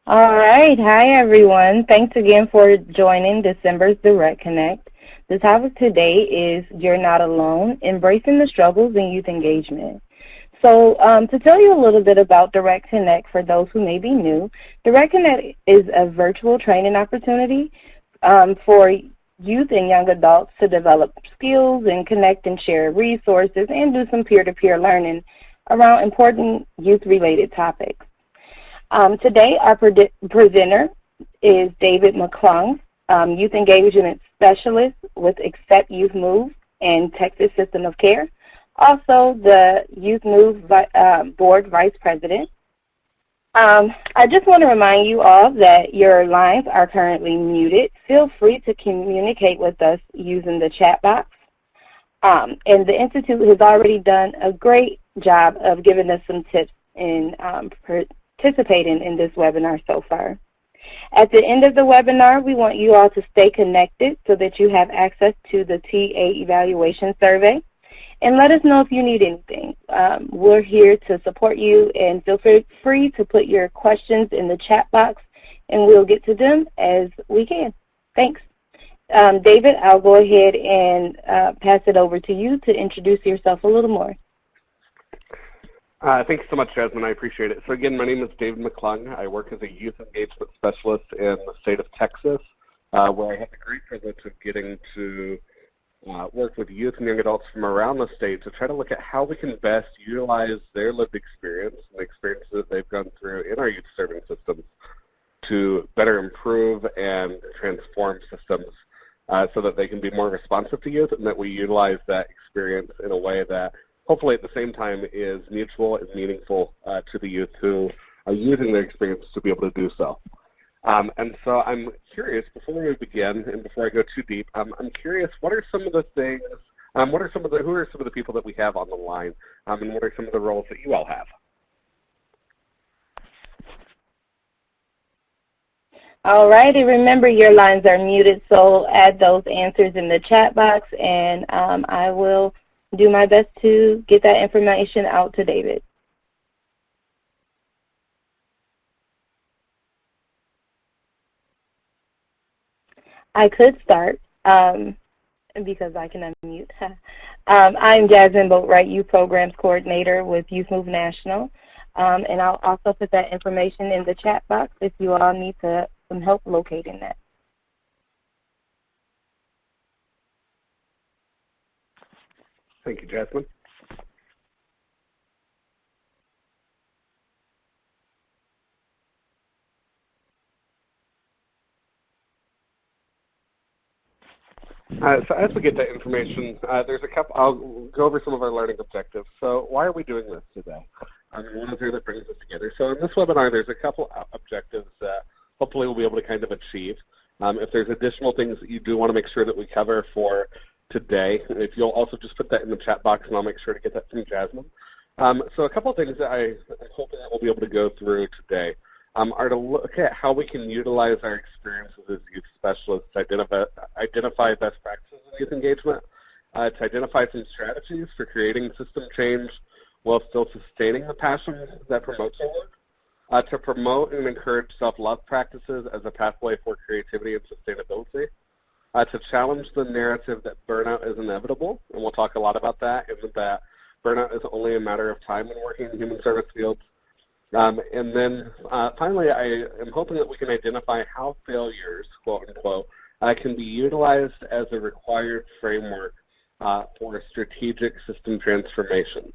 All right. Hi, everyone. Thanks again for joining December's Direct Connect. The topic today is You're Not Alone, Embracing the Struggles in Youth Engagement. So to tell you a little bit about Direct Connect for those who may be new, Direct Connect is a virtual training opportunity for youth and young adults to develop skills and connect and share resources and do some peer-to-peer learning around important youth-related topics. Today, our presenter is David McLean, Youth Engagement Specialist with Accept Youth Move and Texas System of Care, also the Youth Move Board Vice President. I just want to remind you all that your lines are currently muted. Feel free to communicate with us using the chat box. And the Institute has already done a great job of giving us some tips in participating in this webinar so far. At the end of the webinar, we want you all to stay connected so that you have access to the TA evaluation survey. And let us know if you need anything. We're here to support you, and feel free to put your questions in the chat box, and we'll get to them as we can. Thanks. David, I'll go ahead and pass it over to you to introduce yourself a little more. Thanks so much, Jasmine. I appreciate it. So again, my name is David McLean. I work as a youth engagement specialist in the state of Texas, where I have the great privilege of getting to work with youth and young adults from around the state to try to look at how we can best utilize their lived experience and the experiences that they've gone through in our youth serving systems to better improve and transform systems so that they can be more responsive to youth, and that we utilize that experience in a way that hopefully at the same time is mutual and meaningful to the youth who are using their experience to be able to do so. And so I'm curious, before we begin and before I go too deep, I'm curious, what are some of the things, who are some of the people that we have on the line, and what are some of the roles that you all have? All righty, remember your lines are muted, so add those answers in the chat box, and I will do my best to get that information out to David. I could start because I can unmute. I'm Jasmine Boatwright, Youth Programs Coordinator with Youth Move National, and I'll also put that information in the chat box if you all need some help locating that. Thank you, Jasmine. So as we get that information, there's a couple, I'll go over some of our learning objectives. So why are we doing this today? What is there that brings us together? So in this webinar, there's a couple objectives that hopefully we'll be able to kind of achieve. If there's additional things that you do want to make sure that we cover for today, if you'll also just put that in the chat box, and I'll make sure to get that from Jasmine. So a couple of things that I'm hoping that we'll be able to go through today are to look at how we can utilize our experiences as youth specialists to identify best practices in youth engagement, to identify some strategies for creating system change while still sustaining the passion that promotes our work, to promote and encourage self-love practices as a pathway for creativity and sustainability, to challenge the narrative that burnout is inevitable, and we'll talk a lot about that, and that burnout is only a matter of time when working in human service fields. And then finally, I am hoping that we can identify how failures, quote unquote, can be utilized as a required framework for strategic system transformation.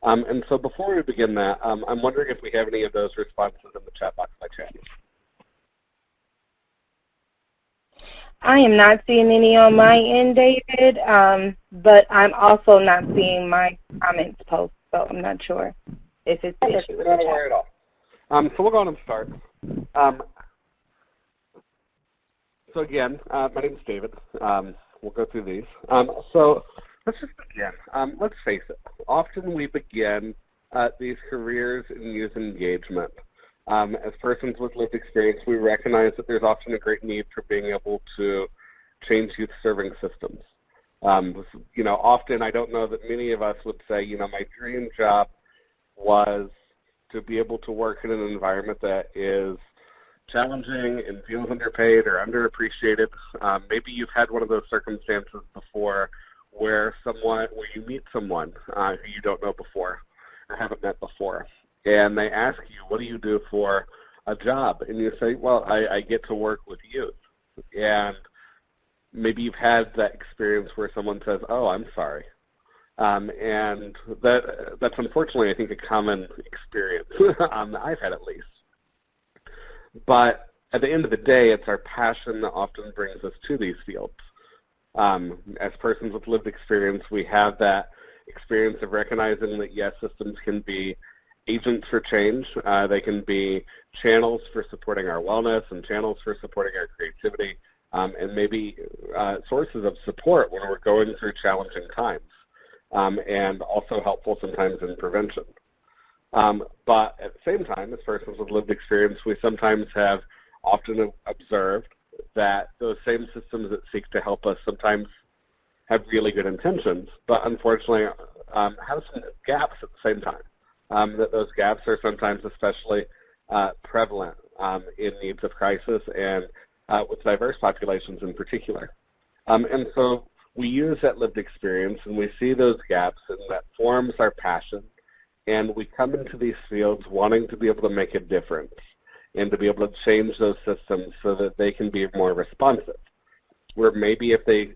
And so before we begin that, I'm wondering if we have any of those responses in the chat box by chance. I am not seeing any on my end, David, but I'm also not seeing my comments post, so I'm not sure if it's the issue with the chat. Not aware at all. So we'll go on and start. So again, my name is David. We'll go through these. So let's just begin. Let's face it. Often we begin these careers in youth engagement. As persons with lived experience, we recognize that there's often a great need for being able to change youth serving systems. You know, often I don't know that many of us would say, you know, my dream job was to be able to work in an environment that is challenging and feels underpaid or underappreciated. Maybe you've had one of those circumstances before where you meet someone who you don't know before or haven't met before, and they ask you, what do you do for a job? And you say, well, I get to work with youth. And maybe you've had that experience where someone says, oh, I'm sorry. And that's unfortunately, I think, a common experience that I've had at least. But at the end of the day, it's our passion that often brings us to these fields. As persons with lived experience, we have that experience of recognizing that, yes, systems can be agents for change. They can be channels for supporting our wellness and channels for supporting our creativity, and maybe sources of support when we're going through challenging times, and also helpful sometimes in prevention. But at the same time, as persons with lived experience, we sometimes have often observed that those same systems that seek to help us sometimes have really good intentions, but unfortunately have some gaps at the same time. That those gaps are sometimes especially prevalent in needs of crisis and with diverse populations in particular. And so we use that lived experience and we see those gaps, and that forms our passion, and we come into these fields wanting to be able to make a difference and to be able to change those systems so that they can be more responsive. Where maybe if they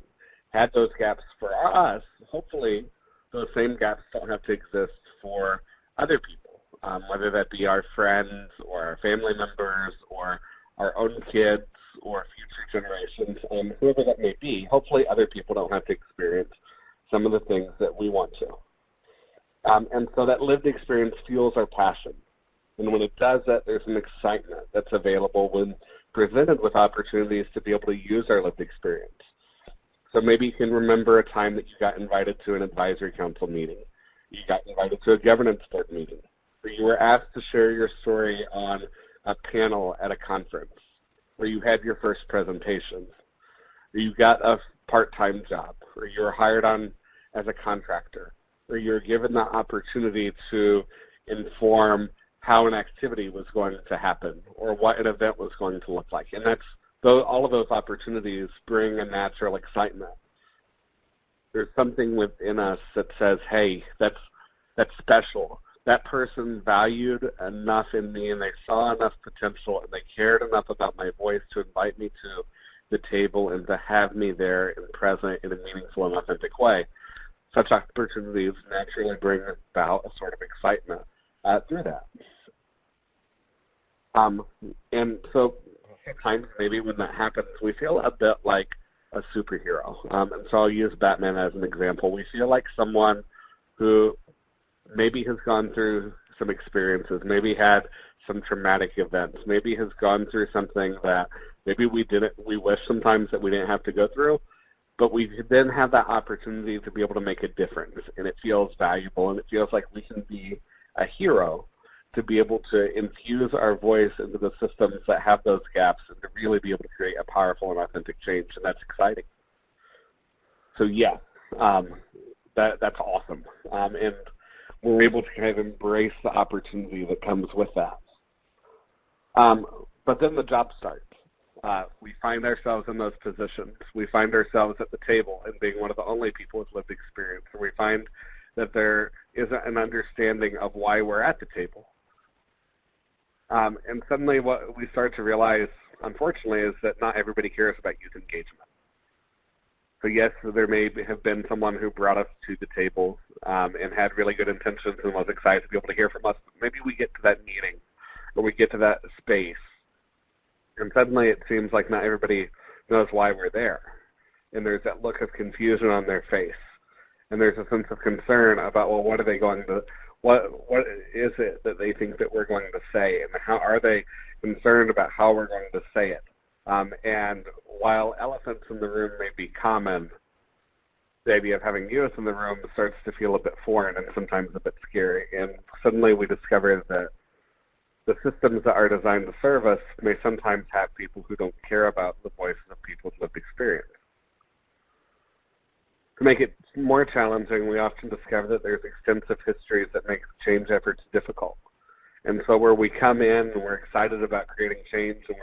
had those gaps for us, hopefully those same gaps don't have to exist for other people, whether that be our friends or our family members or our own kids or future generations, whoever that may be. Hopefully other people don't have to experience some of the things that we want to. And so that lived experience fuels our passion. And when it does that, there's an excitement that's available when presented with opportunities to be able to use our lived experience. So maybe you can remember a time that you got invited to an advisory council meeting. You got invited to a governance board meeting, or you were asked to share your story on a panel at a conference, or you had your first presentation, or you got a part-time job, or you were hired on as a contractor, or you were given the opportunity to inform how an activity was going to happen or what an event was going to look like. And all of those opportunities bring a natural excitement. There's something within us that says, hey, that's special. That person valued enough in me, and they saw enough potential, and they cared enough about my voice to invite me to the table and to have me there and present in a meaningful and authentic way. Such opportunities naturally bring about a sort of excitement through that. And so sometimes maybe when that happens, we feel a bit like a superhero. And so I'll use Batman as an example. We feel like someone who maybe has gone through some experiences, maybe had some traumatic events, maybe has gone through something that maybe we wish sometimes that we didn't have to go through, but we then have that opportunity to be able to make a difference, and it feels valuable, and it feels like we can be a hero to be able to infuse our voice into the systems that have those gaps and to really be able to create a powerful and authentic change, and that's exciting. So yeah, that's awesome. And we're able to kind of embrace the opportunity that comes with that. But then the job starts. We find ourselves in those positions. We find ourselves at the table and being one of the only people with lived experience. And we find that there isn't an understanding of why we're at the table. And suddenly what we start to realize, unfortunately, is that not everybody cares about youth engagement. So yes, there may have been someone who brought us to the table and had really good intentions and was excited to be able to hear from us. But maybe we get to that meeting or we get to that space, and suddenly it seems like not everybody knows why we're there. And there's that look of confusion on their face. And there's a sense of concern about, well, what is it that they think that we're going to say, and how are they concerned about how we're going to say it? And while elephants in the room may be common, the idea of having youth in the room starts to feel a bit foreign and sometimes a bit scary. And suddenly we discover that the systems that are designed to serve us may sometimes have people who don't care about the voices of people with lived experience. To make it more challenging, we often discover that there's extensive histories that make change efforts difficult. And so where we come in and we're excited about creating change and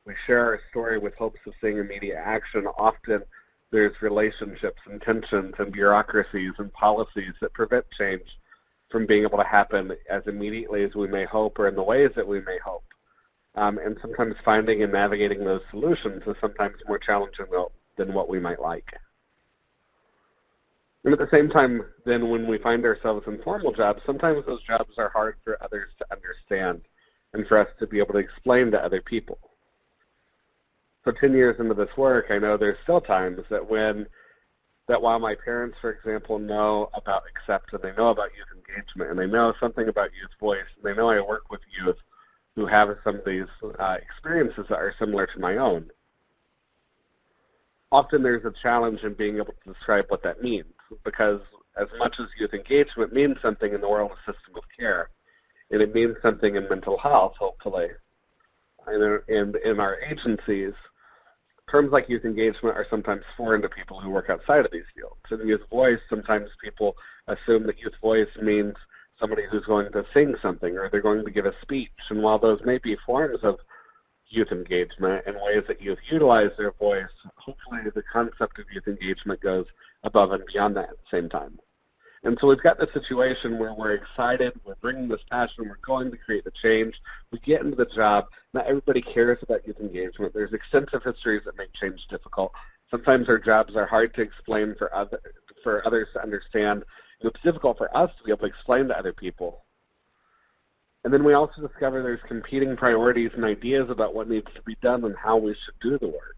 we share our story with hopes of seeing immediate action, often there's relationships and tensions and bureaucracies and policies that prevent change from being able to happen as immediately as we may hope or in the ways that we may hope. And sometimes finding and navigating those solutions is sometimes more challenging than what we might like. And at the same time, then when we find ourselves in formal jobs, sometimes those jobs are hard for others to understand and for us to be able to explain to other people. So 10 years into this work, I know there's still times that while my parents, for example, know about ACCEPT and they know about youth engagement and they know something about youth voice and they know I work with youth who have some of these experiences that are similar to my own, often there's a challenge in being able to describe what that means, because as much as youth engagement means something in the world of system of care, and it means something in mental health, hopefully, and in our agencies, terms like youth engagement are sometimes foreign to people who work outside of these fields. In youth voice, sometimes people assume that youth voice means somebody who's going to sing something or they're going to give a speech. And while those may be forms of youth engagement and ways that youth utilize their voice, hopefully the concept of youth engagement goes above and beyond that at the same time. And so we've got this situation where we're excited, we're bringing this passion, we're going to create the change, we get into the job, not everybody cares about youth engagement. There's extensive histories that make change difficult. Sometimes our jobs are hard to explain for others to understand, and it's difficult for us to be able to explain to other people. And then we also discover there's competing priorities and ideas about what needs to be done and how we should do the work.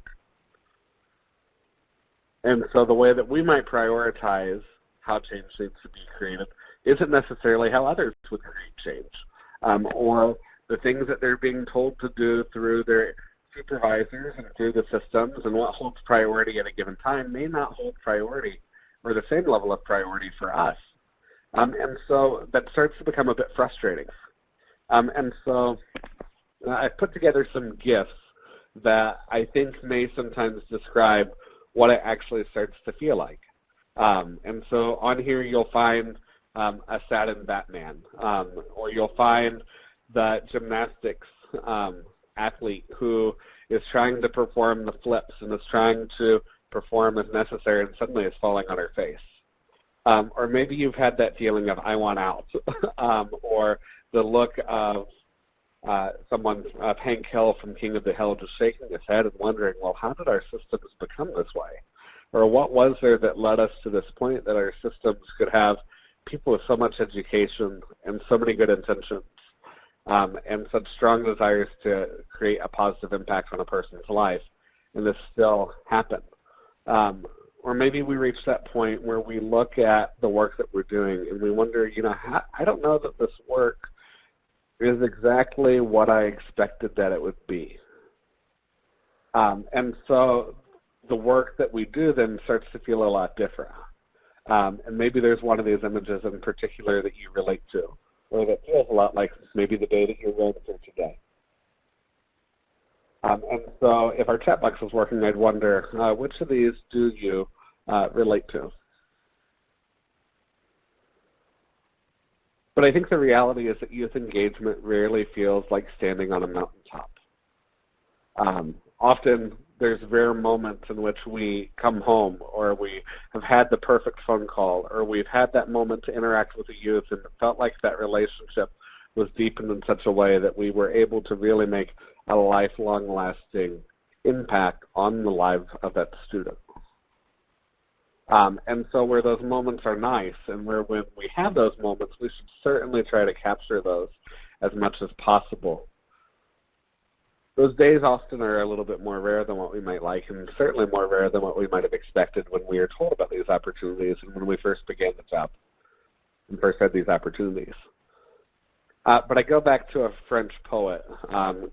And so the way that we might prioritize how change needs to be created isn't necessarily how others would create change, or the things that they're being told to do through their supervisors and through the systems, and what holds priority at a given time may not hold priority or the same level of priority for us. And so that starts to become a bit frustrating. And so I've put together some GIFs that I think may sometimes describe what it actually starts to feel like. And so on here you'll find a satin Batman, or you'll find the gymnastics athlete who is trying to perform the flips and is trying to perform as necessary and suddenly is falling on her face. Or maybe you've had that feeling of I want out, or the look of someone, Hank Hill from King of the Hill, just shaking his head and wondering, well, how did our systems become this way? Or what was there that led us to this point that our systems could have people with so much education and so many good intentions and such strong desires to create a positive impact on a person's life, and this still happened? Or maybe we reach that point where we look at the work that we're doing and we wonder, I don't know that this work is exactly what I expected that it would be. And so the work that we do then starts to feel a lot different. And maybe there's one of these images in particular that you relate to, or that feels a lot like maybe the day that you're going through today. And so if our chat box was working, I'd wonder, which of these do you relate to? But I think the reality is that youth engagement rarely feels like standing on a mountaintop. Often there's rare moments in which we come home, or we have had the perfect phone call, or we've had that moment to interact with a youth and it felt like that relationship was deepened in such a way that we were able to really make a lifelong lasting impact on the life of that student. And so where those moments are nice, and where when we have those moments, we should certainly try to capture those as much as possible. Those days often are a little bit more rare than what we might like, and certainly more rare than what we might have expected when we were told about these opportunities and when we first began the job and first had these opportunities. But I go back to a French poet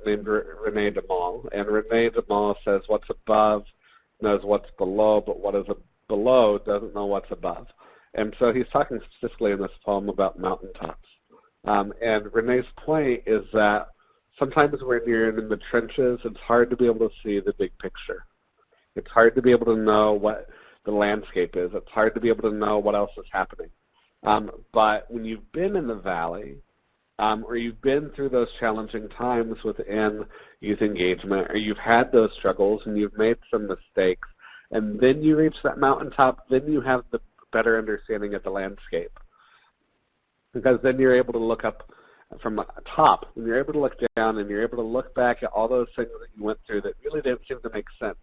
named René de Meaux, and René de Meaux says, what's above knows what's below, but what is below doesn't know what's above. And so he's talking specifically in this poem about mountaintops. And René's point is that sometimes when you're in the trenches, it's hard to be able to see the big picture. It's hard to be able to know what the landscape is. It's hard to be able to know what else is happening. But when you've been in the valley, or you've been through those challenging times within youth engagement, or you've had those struggles and you've made some mistakes, and then you reach that mountaintop, then you have the better understanding of the landscape. Because then you're able to look up from the top, and you're able to look down, and you're able to look back at all those things that you went through that really didn't seem to make sense.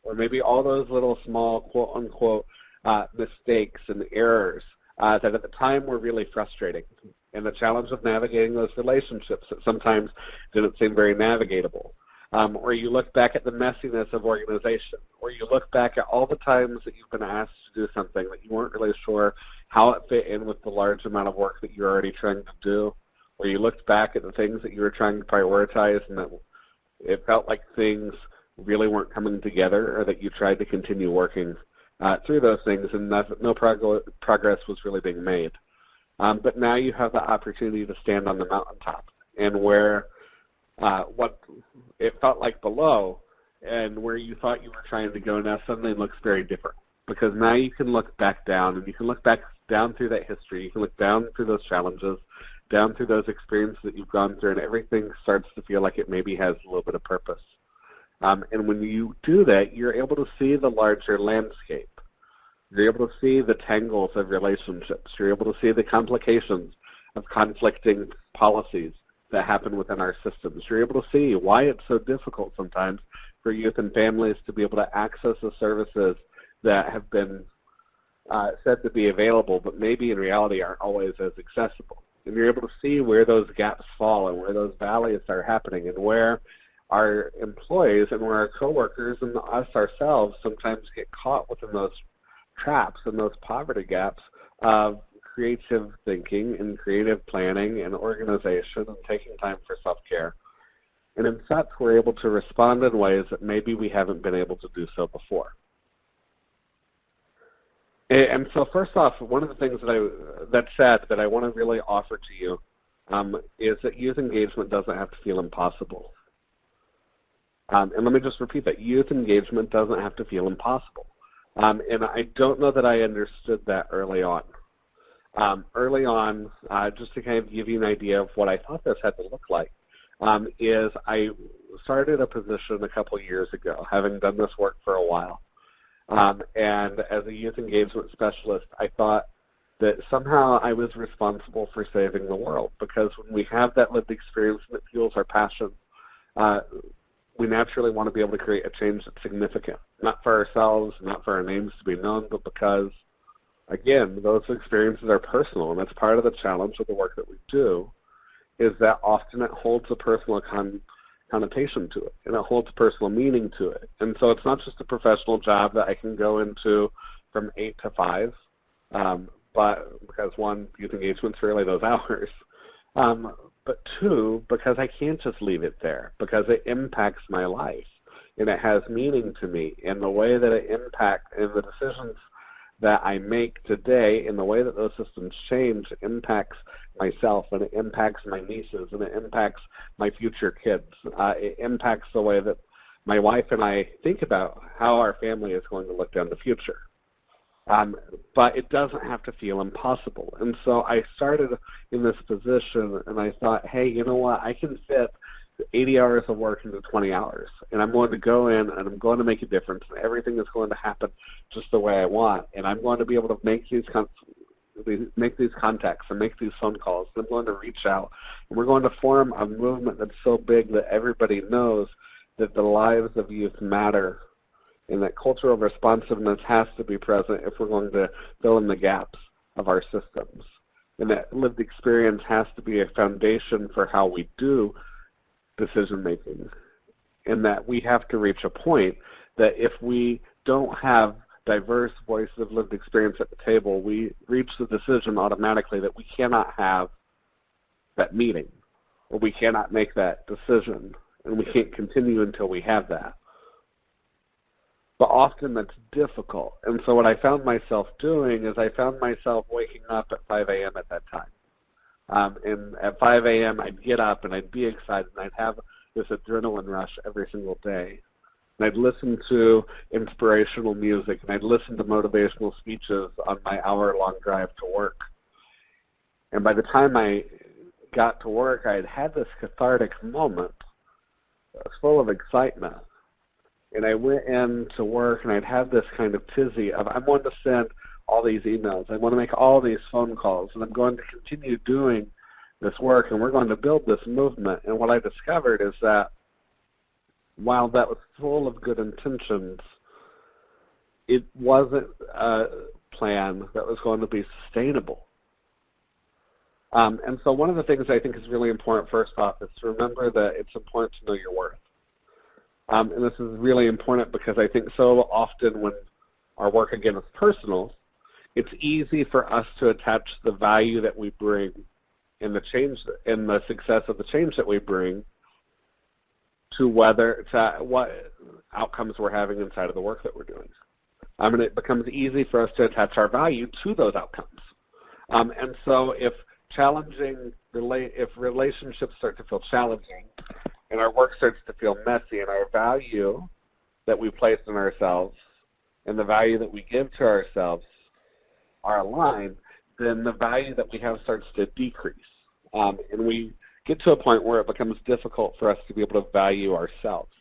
Or maybe all those little small, quote-unquote, mistakes and errors that at the time were really frustrating. And the challenge of navigating those relationships that sometimes didn't seem very navigatable. Or you look back at the messiness of organization. Or you look back at all the times that you've been asked to do something that you weren't really sure how it fit in with the large amount of work that you're already trying to do. Or you looked back at the things that you were trying to prioritize and that it felt like things really weren't coming together, or that you tried to continue working through those things and no progress was really being made. But now you have the opportunity to stand on the mountaintop, and where what it felt like below and where you thought you were trying to go now suddenly looks very different. Because now you can look back down, and you can look back down through that history. You can look down through those challenges, down through those experiences that you've gone through, and everything starts to feel like it maybe has a little bit of purpose. And when you do that, you're able to see the larger landscape. You're able to see the tangles of relationships. You're able to see the complications of conflicting policies that happen within our systems. You're able to see why it's so difficult sometimes for youth and families to be able to access the services that have been said to be available, but maybe in reality aren't always as accessible. And you're able to see where those gaps fall and where those valleys are happening, and where our employees and where our coworkers and us ourselves sometimes get caught within those traps and those poverty gaps of creative thinking and creative planning and organization and taking time for self-care. And in such, we're able to respond in ways that maybe we haven't been able to do so before. And so first off, one of the things that I want to really offer to you is that youth engagement doesn't have to feel impossible. And let me just repeat that. Youth engagement doesn't have to feel impossible. And I don't know that I understood that early on. Just to kind of give you an idea of what I thought this had to look like, is I started a position a couple of years ago, having done this work for a while. And as a youth engagement specialist, I thought that somehow I was responsible for saving the world, because when we have that lived experience and it fuels our passion, we naturally want to be able to create a change that's significant, not for ourselves, not for our names to be known, but because, again, those experiences are personal, and that's part of the challenge of the work that we do, is that often it holds a personal connotation to it, and it holds personal meaning to it. And so it's not just a professional job that I can go into from 8 to 5, but because one, youth engagement's rarely those hours, but two, because I can't just leave it there, because it impacts my life, and it has meaning to me, and the way that it impacts, and the decisions that I make today, and the way that those systems change, impacts myself, and it impacts my nieces, and it impacts my future kids. It impacts the way that my wife and I think about how our family is going to look down the future. But it doesn't have to feel impossible. And so I started in this position, and I thought, hey, you know what? I can fit 80 hours of work into 20 hours, and I'm going to go in, and I'm going to make a difference, and everything is going to happen just the way I want, and I'm going to be able to make these contacts and make these phone calls, and I'm going to reach out, and we're going to form a movement that's so big that everybody knows that the lives of youth matter, and that cultural responsiveness has to be present if we're going to fill in the gaps of our systems. And that lived experience has to be a foundation for how we do decision-making. And that we have to reach a point that if we don't have diverse voices of lived experience at the table, we reach the decision automatically that we cannot have that meeting, or we cannot make that decision, and we can't continue until we have that. But often that's difficult. And so what I found myself doing is I found myself waking up at 5 a.m. at that time. And at 5 a.m. I'd get up and I'd be excited, and I'd have this adrenaline rush every single day. And I'd listen to inspirational music, and I'd listen to motivational speeches on my hour-long drive to work. And by the time I got to work, I had this cathartic moment. I was full of excitement. And I went into work, and I'd have this kind of tizzy of, I'm going to send all these emails. I want to make all these phone calls, and I'm going to continue doing this work, and we're going to build this movement. And what I discovered is that while that was full of good intentions, it wasn't a plan that was going to be sustainable. And so one of the things I think is really important, first off, is to remember that it's important to know your worth. And this is really important because I think so often when our work, again, is personal, it's easy for us to attach the value that we bring in the change, in the success of the change that we bring to what outcomes we're having inside of the work that we're doing. And it becomes easy for us to attach our value to those outcomes. And so if relationships start to feel challenging and our work starts to feel messy and our value that we place in ourselves and the value that we give to ourselves are aligned, then the value that we have starts to decrease. And we get to a point where it becomes difficult for us to be able to value ourselves.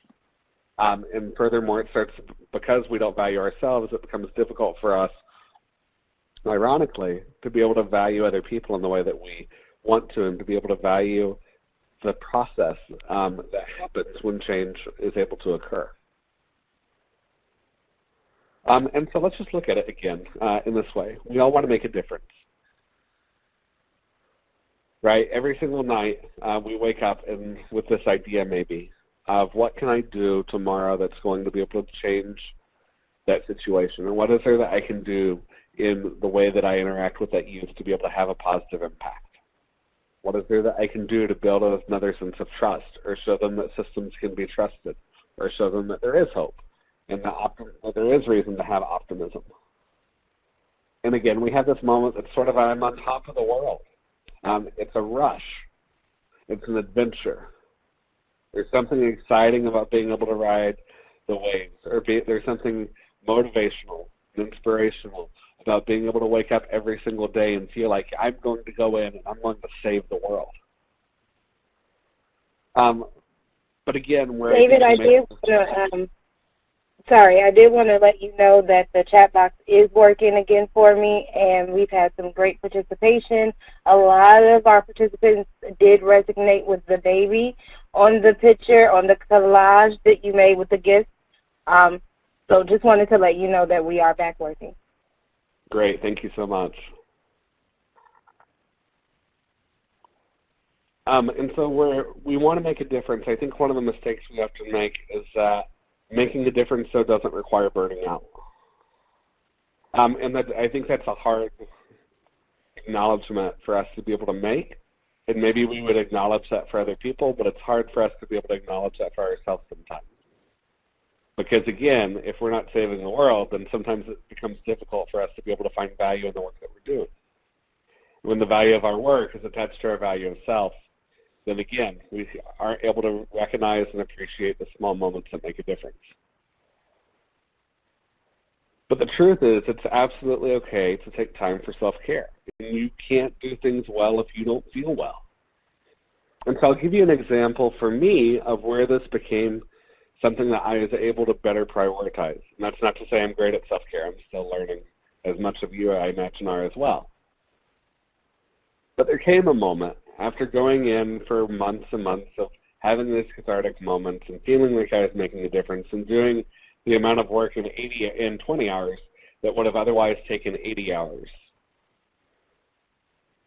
And furthermore, it starts, because we don't value ourselves, it becomes difficult for us, ironically, to be able to value other people in the way that we want to, and to be able to value the process that happens when change is able to occur. And so let's just look at it again in this way. We all want to make a difference, right? Every single night we wake up with this idea maybe of what can I do tomorrow that's going to be able to change that situation, and what is there that I can do in the way that I interact with that youth to be able to have a positive impact? What is there that I can do to build another sense of trust, or show them that systems can be trusted, or show them that there is hope, and that there is reason to have optimism? And again, we have this moment that's sort of, I'm on top of the world. It's a rush. It's an adventure. There's something exciting about being able to ride the waves, or there's something motivational and inspirational about being able to wake up every single day and feel like I'm going to go in and I'm going to save the world. But again, where David, I did want to let you know that the chat box is working again for me, and we've had some great participation. A lot of our participants did resonate with the baby on the picture, on the collage that you made with the gifts. So just wanted to let you know that we are back working. Great. Thank you so much. And so we want to make a difference. I think one of the mistakes we have to make is that making a difference so doesn't require burning out. And I think that's a hard acknowledgement for us to be able to make. And maybe we would acknowledge that for other people, but it's hard for us to be able to acknowledge that for ourselves sometimes. Because again, if we're not saving the world, then sometimes it becomes difficult for us to be able to find value in the work that we're doing. When the value of our work is attached to our value of self, then again, we aren't able to recognize and appreciate the small moments that make a difference. But the truth is, it's absolutely okay to take time for self-care. You can't do things well if you don't feel well. And so I'll give you an example for me of where this became something that I was able to better prioritize. And that's not to say I'm great at self-care. I'm still learning, as much of you I imagine are as well. But there came a moment after going in for months and months of having these cathartic moments and feeling like I was making a difference and doing the amount of work in 20 hours that would have otherwise taken 80 hours.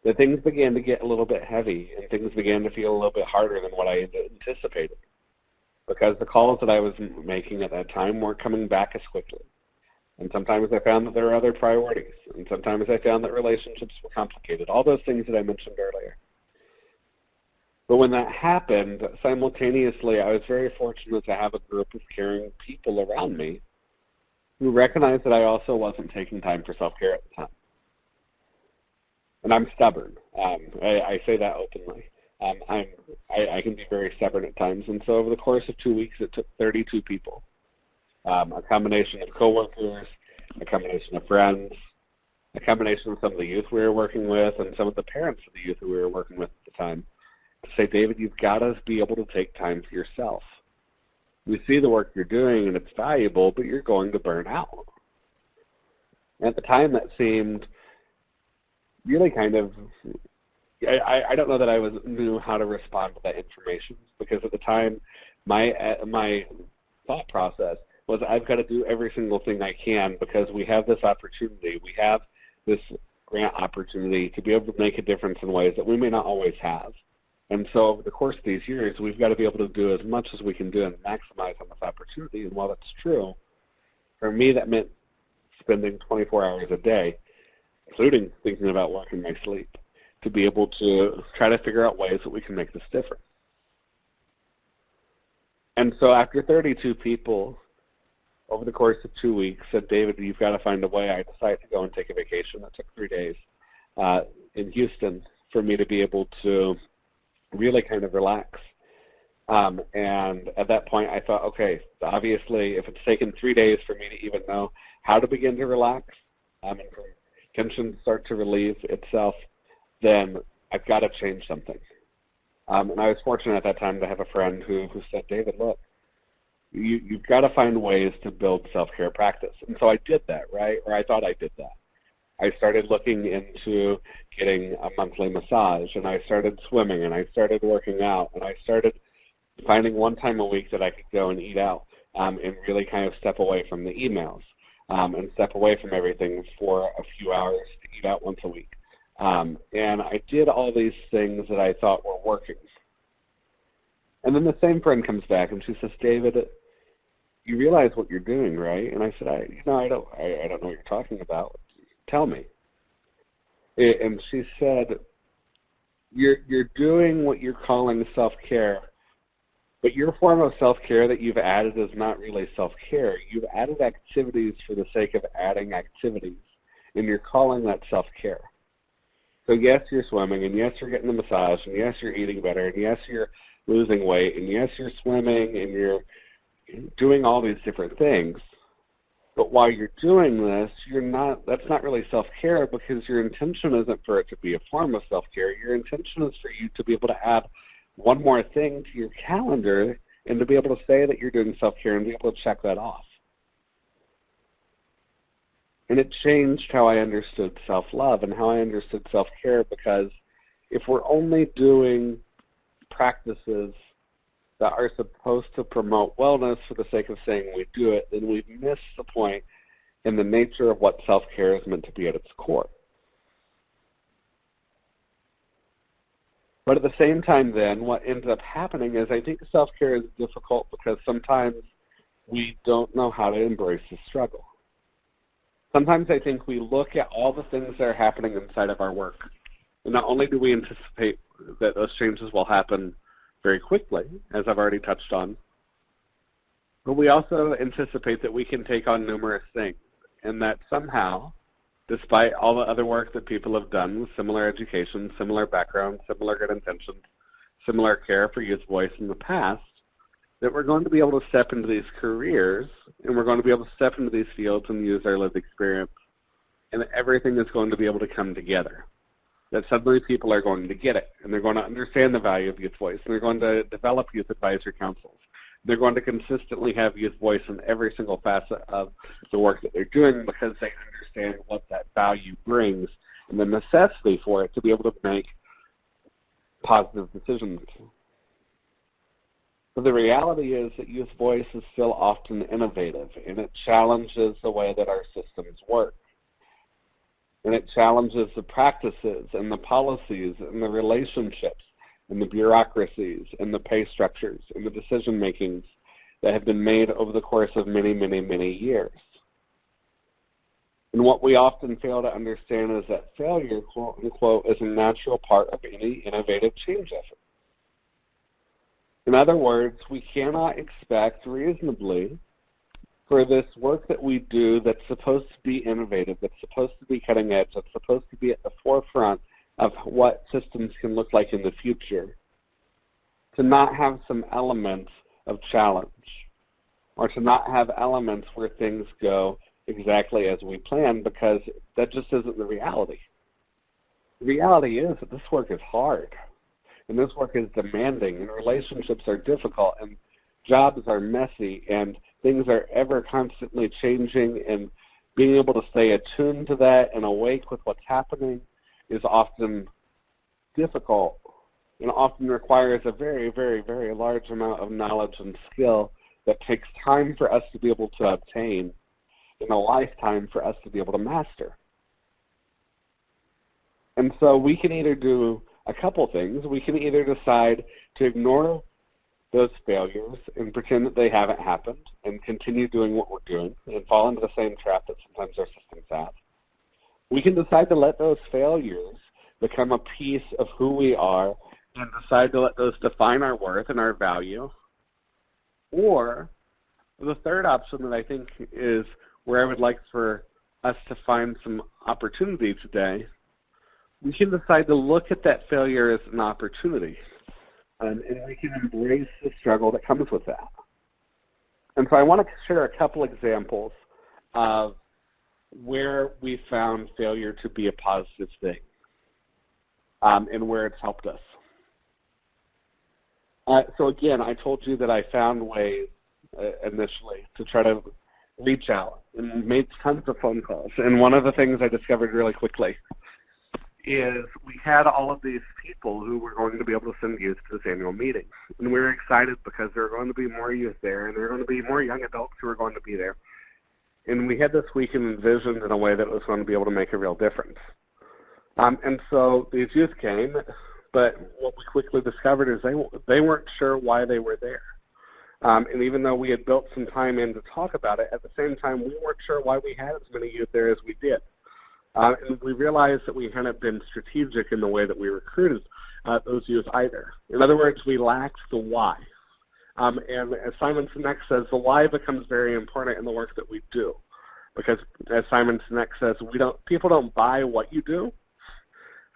That things began to get a little bit heavy, and things began to feel a little bit harder than what I had anticipated, because the calls that I was making at that time weren't coming back as quickly. And sometimes I found that there were other priorities, and sometimes I found that relationships were complicated, all those things that I mentioned earlier. But when that happened, simultaneously, I was very fortunate to have a group of caring people around me who recognized that I also wasn't taking time for self-care at the time. And I'm stubborn. I say that openly. I can be very stubborn at times. And so over the course of 2 weeks, it took 32 people, a combination of coworkers, a combination of friends, a combination of some of the youth we were working with, and some of the parents of the youth who we were working with at the time, to say, David, you've got to be able to take time for yourself. We see the work you're doing and it's valuable, but you're going to burn out. At the time, that seemed really kind of, I don't know that I knew how to respond to that information, because at the time, my thought process was, I've got to do every single thing I can because we have this opportunity. We have this grant opportunity to be able to make a difference in ways that we may not always have. And so over the course of these years, we've got to be able to do as much as we can do and maximize on this opportunity. And while that's true, for me, that meant spending 24 hours a day, including thinking about work in my sleep, to be able to try to figure out ways that we can make this different. And so after 32 people, over the course of 2 weeks, said, David, you've got to find a way, I decided to go and take a vacation. That took 3 days in Houston for me to be able to really kind of relax. And at that point, I thought, okay, obviously, if it's taken 3 days for me to even know how to begin to relax and for tension to start to relieve itself, then I've got to change something. And I was fortunate at that time to have a friend who said, David, look, you've got to find ways to build self-care practice. And so I did that, right? Or I thought I did that. I started looking into getting a monthly massage, and I started swimming, and I started working out, and I started finding one time a week that I could go and eat out and really kind of step away from the emails and step away from everything for a few hours to eat out once a week. And I did all these things that I thought were working. And then the same friend comes back, and she says, David, you realize what you're doing, right? And I said, I don't know what you're talking about. Tell me. And she said, you're doing what you're calling self-care, but your form of self-care that you've added is not really self-care. You've added activities for the sake of adding activities, and you're calling that self-care. So yes, you're swimming, and yes, you're getting a massage, and yes, you're eating better, and yes, you're losing weight, and yes, you're swimming, and you're doing all these different things. But while you're doing this, that's not really self-care, because your intention isn't for it to be a form of self-care. Your intention is for you to be able to add one more thing to your calendar and to be able to say that you're doing self-care and be able to check that off. And it changed how I understood self-love and how I understood self-care, because if we're only doing practices that are supposed to promote wellness for the sake of saying we do it, then we've missed the point in the nature of what self-care is meant to be at its core. But at the same time then, what ends up happening is I think self-care is difficult because sometimes we don't know how to embrace the struggle. Sometimes I think we look at all the things that are happening inside of our work, and not only do we anticipate that those changes will happen very quickly, as I've already touched on, but we also anticipate that we can take on numerous things, and that somehow, despite all the other work that people have done with similar education, similar backgrounds, similar good intentions, similar care for youth voice in the past, that we're going to be able to step into these careers, and we're going to be able to step into these fields and use our lived experience, and everything is going to be able to come together. That suddenly people are going to get it, and they're going to understand the value of youth voice, and they're going to develop youth advisory councils. They're going to consistently have youth voice in every single facet of the work that they're doing, because they understand what that value brings and the necessity for it to be able to make positive decisions. But the reality is that youth voice is still often innovative, and it challenges the way that our systems work. And it challenges the practices and the policies and the relationships and the bureaucracies and the pay structures and the decision makings that have been made over the course of many, many, many years. And what we often fail to understand is that failure, quote unquote, is a natural part of any innovative change effort. In other words, we cannot expect reasonably for this work that we do that's supposed to be innovative, that's supposed to be cutting edge, that's supposed to be at the forefront of what systems can look like in the future, to not have some elements of challenge, or to not have elements where things go exactly as we plan, because that just isn't the reality. The reality is that this work is hard. and this work is demanding, and relationships are difficult, and jobs are messy, and things are ever constantly changing, and being able to stay attuned to that and awake with what's happening is often difficult and often requires a very, very, very large amount of knowledge and skill that takes time for us to be able to obtain and a lifetime for us to be able to master. And so we can either do a couple things. We can either decide to ignore those failures and pretend that they haven't happened and continue doing what we're doing and fall into the same trap that sometimes our systems have. We can decide to let those failures become a piece of who we are and decide to let those define our worth and our value. Or the third option that I think is where I would like for us to find some opportunity today, we can decide to look at that failure as an opportunity. And we can embrace the struggle that comes with that. And so I want to share a couple examples of where we found failure to be a positive thing and where it's helped us. So again, I told you that I found ways initially to try to reach out and made tons of phone calls. And one of the things I discovered really quickly is we had all of these people who were going to be able to send youth to this annual meeting. And we were excited because there were going to be more youth there, and there were going to be more young adults who were going to be there. And we had this weekend envisioned in a way that was going to be able to make a real difference. And so these youth came, but what we quickly discovered is they weren't sure why they were there. And even though we had built some time in to talk about it, at the same time, we weren't sure why we had as many youth there as we did. And we realized that we hadn't been strategic in the way that we recruited those youth either. In other words, we lacked the why. And as Simon Sinek says, the why becomes very important in the work that we do. Because as Simon Sinek says, people don't buy what you do.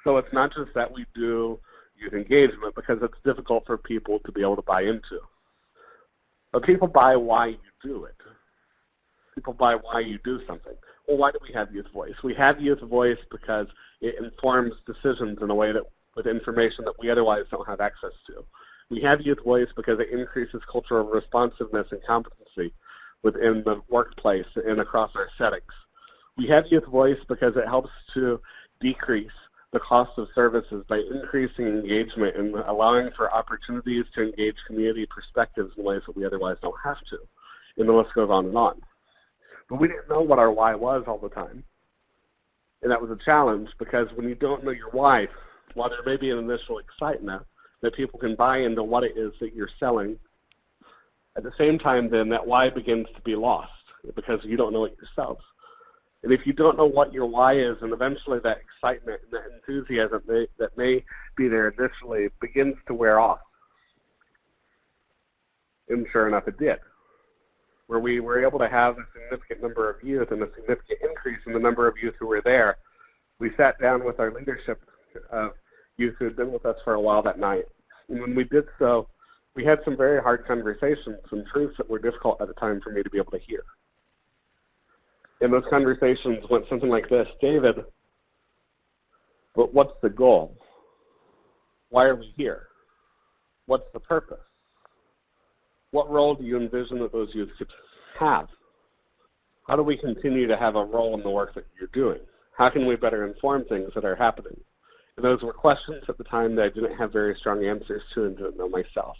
So it's not just that we do youth engagement because it's difficult for people to be able to buy into. But people buy why you do it. People buy why you do something. Well, why do we have youth voice? We have youth voice because it informs decisions in a way that with information that we otherwise don't have access to. We have youth voice because it increases cultural responsiveness and competency within the workplace and across our settings. We have youth voice because it helps to decrease the cost of services by increasing engagement and allowing for opportunities to engage community perspectives in ways that we otherwise don't have to. And the list goes on and on. But we didn't know what our why was all the time. And that was a challenge because when you don't know your why, while there may be an initial excitement that people can buy into what it is that you're selling, at the same time then that why begins to be lost because you don't know it yourself. And if you don't know what your why is, and eventually that excitement and that enthusiasm that may be there initially begins to wear off. And sure enough, it did. Where we were able to have a significant number of youth and a significant increase in the number of youth who were there, we sat down with our leadership of youth who had been with us for a while that night. And when we did so, we had some very hard conversations, some truths that were difficult at the time for me to be able to hear. And those conversations went something like this: David, but what's the goal? Why are we here? What's the purpose? What role do you envision that those youth could have? How do we continue to have a role in the work that you're doing? How can we better inform things that are happening? And those were questions at the time that I didn't have very strong answers to and didn't know myself.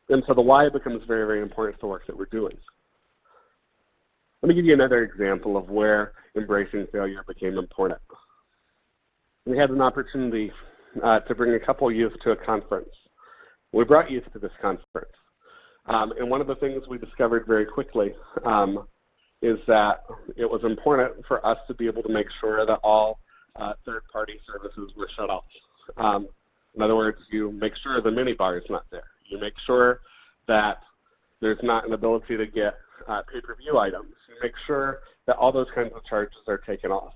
And so the why becomes very, very important to the work that we're doing. Let me give you another example of where embracing failure became important. We had an opportunity to bring a couple youth to a conference. We brought youth to this conference. And one of the things we discovered very quickly is that it was important for us to be able to make sure that all third-party services were shut off. In other words, you make sure the minibar is not there. You make sure that there's not an ability to get pay-per-view items. You make sure that all those kinds of charges are taken off.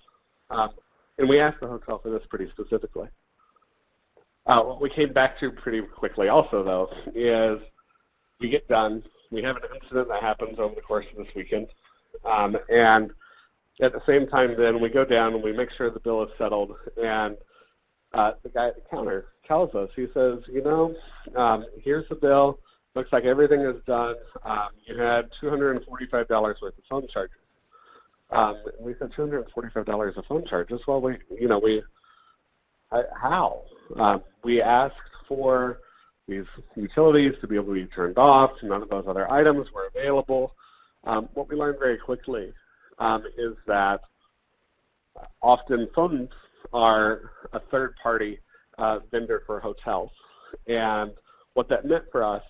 And we asked the hotel for this pretty specifically. What we came back to pretty quickly also, though, is we get done. We have an incident that happens over the course of this weekend. And at the same time, then, we go down and we make sure the bill is settled. And the guy at the counter tells us. He says, here's the bill. Looks like everything is done. You had $245 worth of phone charges. We said $245 of phone charges. Well, how? We asked for these utilities to be able to be turned off. None of those other items were available. What we learned very quickly is that often phones are a third-party vendor for hotels. And what that meant for us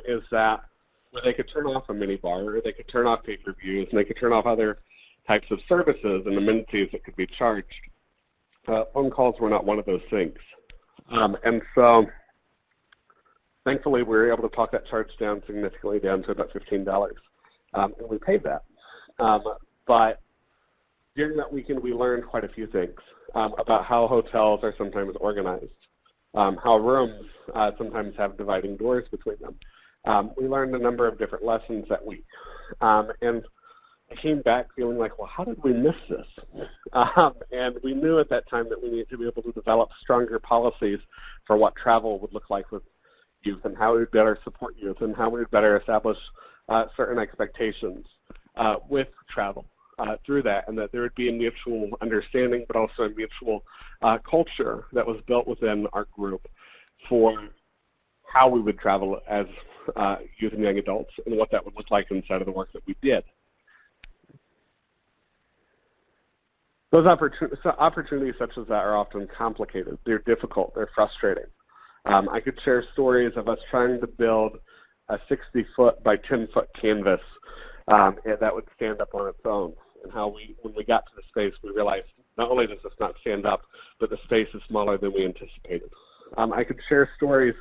is that where they could turn off a minibar, or they could turn off pay-per-views, and they could turn off other types of services and amenities that could be charged. Phone calls were not one of those things. And so thankfully we were able to talk that charge down significantly down to about $15. And we paid that. But during that weekend we learned quite a few things about how hotels are sometimes organized, how rooms sometimes have dividing doors between them. We learned a number of different lessons that week. And I came back feeling like, well, how did we miss this? And we knew at that time that we needed to be able to develop stronger policies for what travel would look like with youth and how we would better support youth and how we would better establish certain expectations with travel through that, and that there would be a mutual understanding but also a mutual culture that was built within our group for how we would travel as youth and young adults and what that would look like inside of the work that we did. Those opportunities such as that are often complicated. They're difficult. They're frustrating. I could share stories of us trying to build a 60-foot by 10-foot canvas that would stand up on its own, and how when we got to the space, we realized not only does this not stand up, but the space is smaller than we anticipated. I could share stories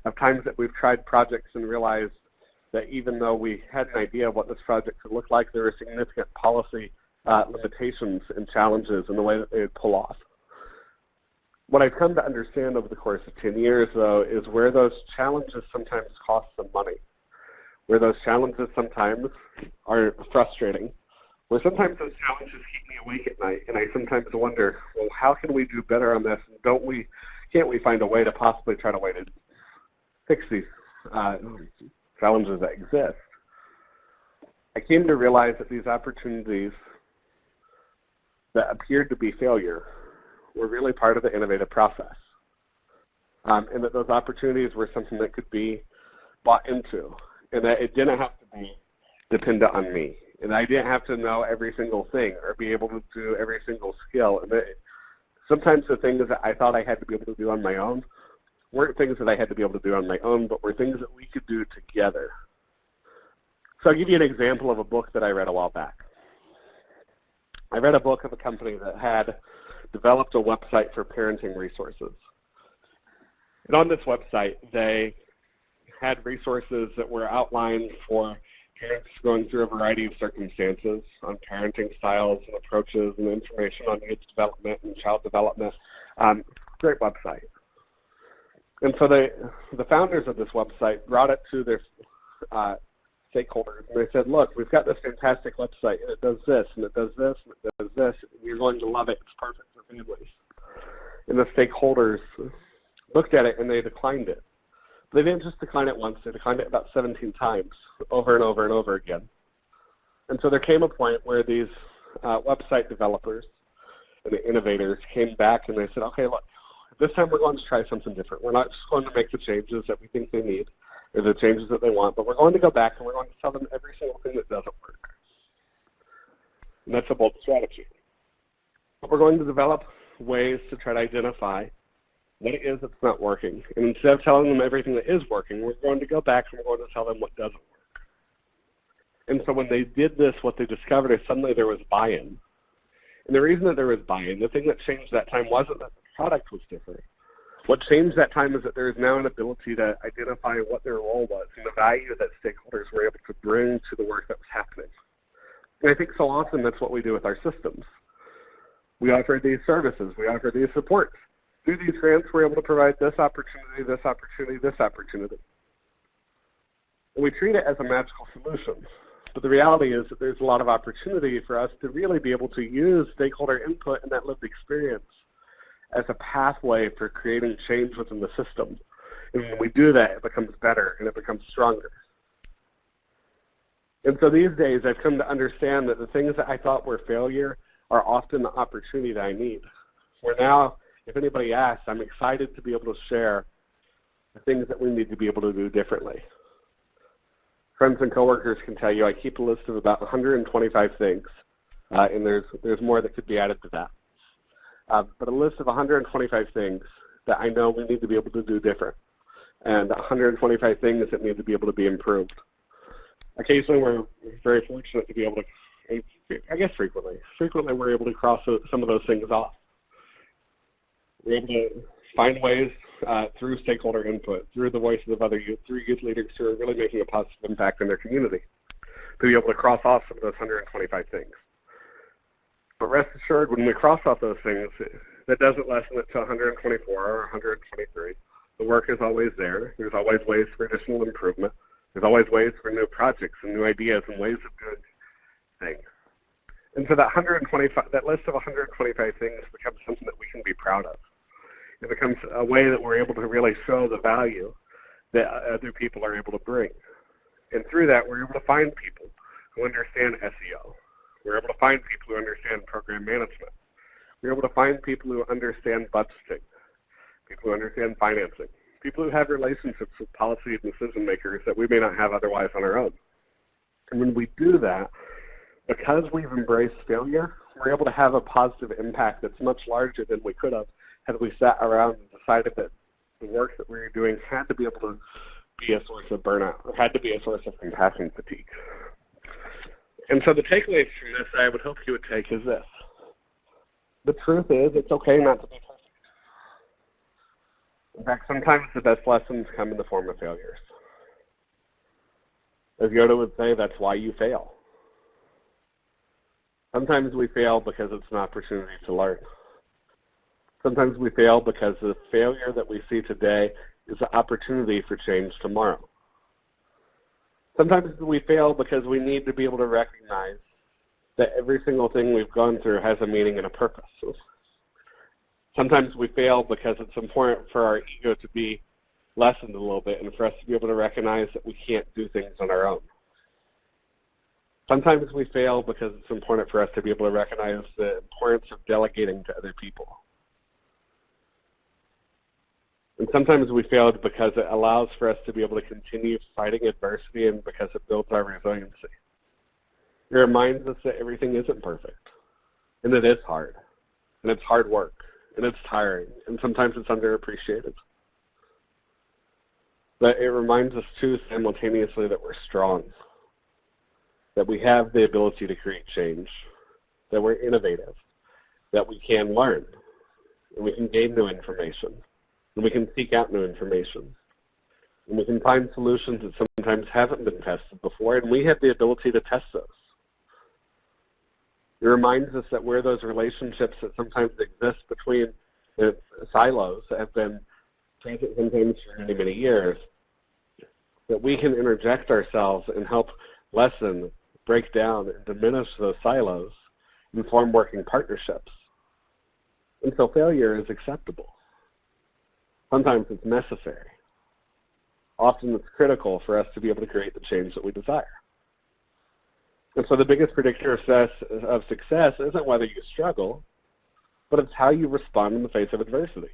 of times that we've tried projects and realized that even though we had an idea of what this project could look like, there were significant policy limitations and challenges in the way that they would pull off. What I've come to understand over the course of 10 years, though, is where those challenges sometimes cost some money, where those challenges sometimes are frustrating, where sometimes those challenges keep me awake at night, and I sometimes wonder, well, how can we do better on this? And can't we find a way to possibly try to fix these challenges that exist? I came to realize that these opportunities that appeared to be failure were really part of the innovative process, and that those opportunities were something that could be bought into, and that it didn't have to be dependent on me, and I didn't have to know every single thing or be able to do every single skill. And sometimes the things that I thought I had to be able to do on my own weren't things that I had to be able to do on my own, but were things that we could do together. So I'll give you an example of a book that I read a while back. I read a book of a company that had developed a website for parenting resources. And on this website, they had resources that were outlined for parents going through a variety of circumstances on parenting styles and approaches and information on youth development and child development. Great website. And so the founders of this website brought it to their stakeholders, and they said, look, we've got this fantastic website, and it does this, and it does this, and it does this, and you're going to love it. It's perfect for families. And the stakeholders looked at it, and they declined it. But they didn't just decline it once. They declined it about 17 times, over and over and over again. And so there came a point where these website developers and the innovators came back, and they said, okay, look, this time we're going to try something different. We're not just going to make the changes that we think they need, or the changes that they want, but we're going to go back and we're going to tell them every single thing that doesn't work. And that's a bold strategy. But we're going to develop ways to try to identify what it is that's not working. And instead of telling them everything that is working, we're going to go back and we're going to tell them what doesn't work. And so when they did this, what they discovered is suddenly there was buy-in. And the reason that there was buy-in, the thing that changed that time wasn't that the product was different. What changed that time is that there is now an ability to identify what their role was and the value that stakeholders were able to bring to the work that was happening. And I think so often that's what we do with our systems. We offer these services. We offer these supports. Through these grants, we're able to provide this opportunity, this opportunity, this opportunity. And we treat it as a magical solution. But the reality is that there's a lot of opportunity for us to really be able to use stakeholder input and that lived experience as a pathway for creating change within the system. And when we do that, it becomes better and it becomes stronger. And so these days, I've come to understand that the things that I thought were failure are often the opportunity that I need. Where now, if anybody asks, I'm excited to be able to share the things that we need to be able to do differently. Friends and coworkers can tell you I keep a list of about 125 things, and there's more that could be added to that. But a list of 125 things that I know we need to be able to do different, and 125 things that need to be able to be improved. Occasionally, we're very fortunate to be able to, I guess frequently we're able to cross some of those things off. We're able to find ways through stakeholder input, through the voices of other youth, through youth leaders who are really making a positive impact in their community, to be able to cross off some of those 125 things. But rest assured, when we cross off those things, that doesn't lessen it to 124 or 123. The work is always there. There's always ways for additional improvement. There's always ways for new projects and new ideas and ways of doing things. And so that list of 125 things becomes something that we can be proud of. It becomes a way that we're able to really show the value that other people are able to bring. And through that, we're able to find people who understand SEO. We're able to find people who understand program management. We're able to find people who understand budgeting, people who understand financing, people who have relationships with policy and decision makers that we may not have otherwise on our own. And when we do that, because we've embraced failure, we're able to have a positive impact that's much larger than we could have had we sat around and decided that the work that we were doing had to be able to be a source of burnout, or had to be a source of compassion fatigue. And so the takeaway from this I would hope you would take is this. The truth is, it's okay not to be perfect. In fact, sometimes the best lessons come in the form of failures. As Yoda would say, that's why you fail. Sometimes we fail because it's an opportunity to learn. Sometimes we fail because the failure that we see today is an opportunity for change tomorrow. Sometimes we fail because we need to be able to recognize that every single thing we've gone through has a meaning and a purpose. Sometimes we fail because it's important for our ego to be lessened a little bit and for us to be able to recognize that we can't do things on our own. Sometimes we fail because it's important for us to be able to recognize the importance of delegating to other people. And sometimes we fail because it allows for us to be able to continue fighting adversity and because it builds our resiliency. It reminds us that everything isn't perfect, and it is hard, and it's hard work, and it's tiring, and sometimes it's underappreciated. But it reminds us, too, simultaneously that we're strong, that we have the ability to create change, that we're innovative, that we can learn, and we can gain new information, and we can seek out new information, and we can find solutions that sometimes haven't been tested before, and we have the ability to test those. It reminds us that we're those relationships that sometimes exist between the silos that have been present sometimes for many, many years, that we can interject ourselves and help lessen, break down, and diminish those silos and form working partnerships. And so failure is acceptable. Sometimes it's necessary. Often it's critical for us to be able to create the change that we desire. And so the biggest predictor of success isn't whether you struggle, but it's how you respond in the face of adversity.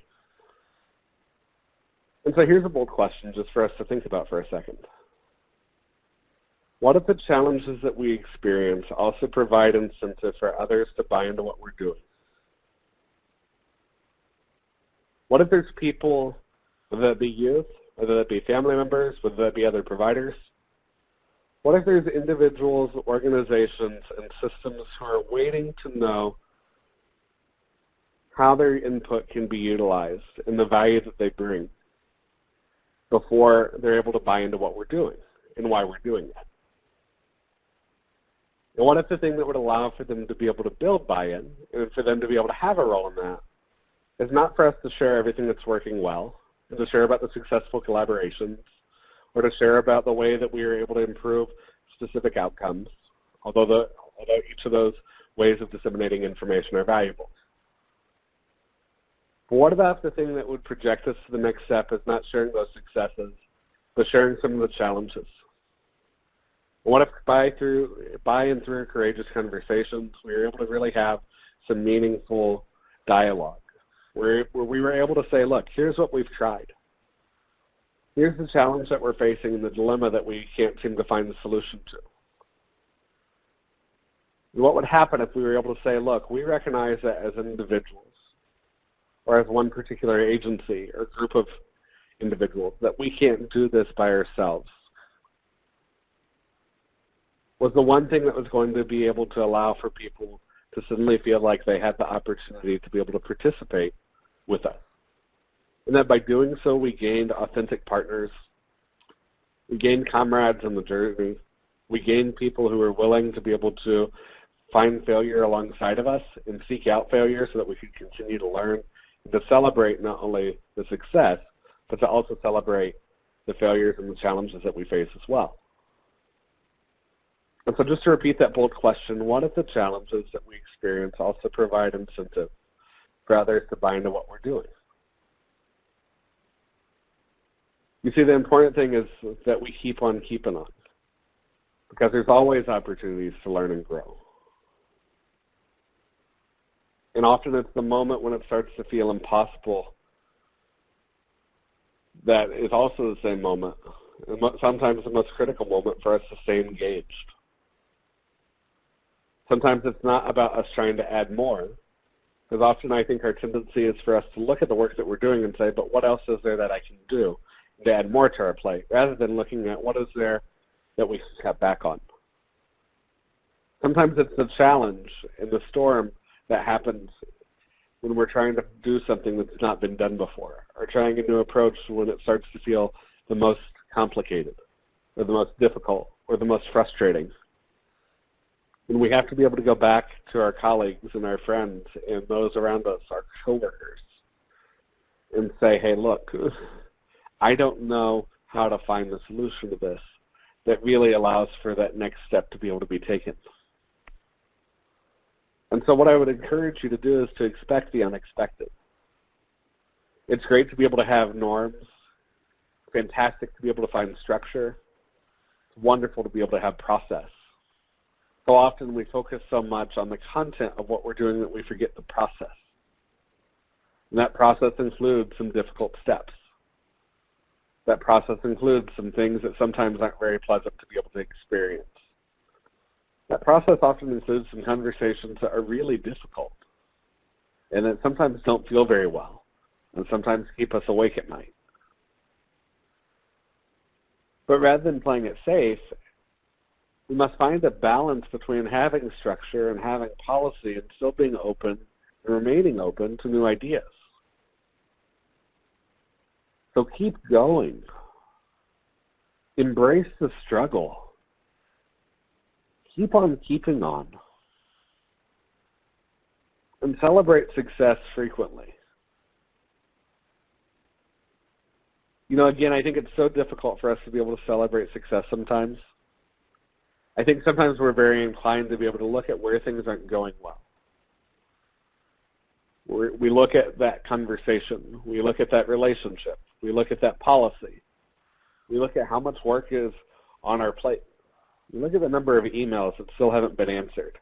And so here's a bold question just for us to think about for a second. What if the challenges that we experience also provide incentive for others to buy into what we're doing? What if there's people, whether that be youth, whether that be family members, whether that be other providers, what if there's individuals, organizations, and systems who are waiting to know how their input can be utilized and the value that they bring before they're able to buy into what we're doing and why we're doing it? And what if the thing that would allow for them to be able to build buy-in and for them to be able to have a role in that is not for us to share everything that's working well and to share about the successful collaborations or to share about the way that we are able to improve specific outcomes, although each of those ways of disseminating information are valuable. But what about the thing that would project us to the next step is not sharing those successes, but sharing some of the challenges? What if by and through courageous conversations, we were able to really have some meaningful dialogue, where we were able to say, look, here's what we've tried. Here's the challenge that we're facing and the dilemma that we can't seem to find the solution to. What would happen if we were able to say, look, we recognize that as individuals, or as one particular agency or group of individuals, that we can't do this by ourselves? Was the one thing that was going to be able to allow for people to suddenly feel like they had the opportunity to be able to participate with us. And that by doing so, we gained authentic partners. We gained comrades in the journey. We gained people who were willing to be able to find failure alongside of us and seek out failure so that we could continue to learn and to celebrate not only the success, but to also celebrate the failures and the challenges that we face as well. And so just to repeat that bold question, what if the challenges that we experience also provide incentive for others to buy into what we're doing? You see, the important thing is that we keep on keeping on, because there's always opportunities to learn and grow. And often it's the moment when it starts to feel impossible that is also the same moment, and sometimes the most critical moment for us to stay engaged. Sometimes it's not about us trying to add more, because often I think our tendency is for us to look at the work that we're doing and say, but what else is there that I can do to add more to our plate, rather than looking at what is there that we can cut back on. Sometimes it's the challenge and the storm that happens when we're trying to do something that's not been done before, or trying a new approach when it starts to feel the most complicated, or the most difficult, or the most frustrating. And we have to be able to go back to our colleagues and our friends and those around us, our coworkers, and say, hey, look, I don't know how to find the solution to this that really allows for that next step to be able to be taken. And so what I would encourage you to do is to expect the unexpected. It's great to be able to have norms, fantastic to be able to find structure, it's wonderful to be able to have process. So often we focus so much on the content of what we're doing that we forget the process. And that process includes some difficult steps. That process includes some things that sometimes aren't very pleasant to be able to experience. That process often includes some conversations that are really difficult and that sometimes don't feel very well and sometimes keep us awake at night. But rather than playing it safe, we must find a balance between having structure and having policy and still being open and remaining open to new ideas. So keep going. Embrace the struggle. Keep on keeping on. And celebrate success frequently. You know, again, I think it's so difficult for us to be able to celebrate success sometimes. I think sometimes we're very inclined to be able to look at where things aren't going well. We look at that conversation. We look at that relationship. We look at that policy. We look at how much work is on our plate. We look at the number of emails that still haven't been answered.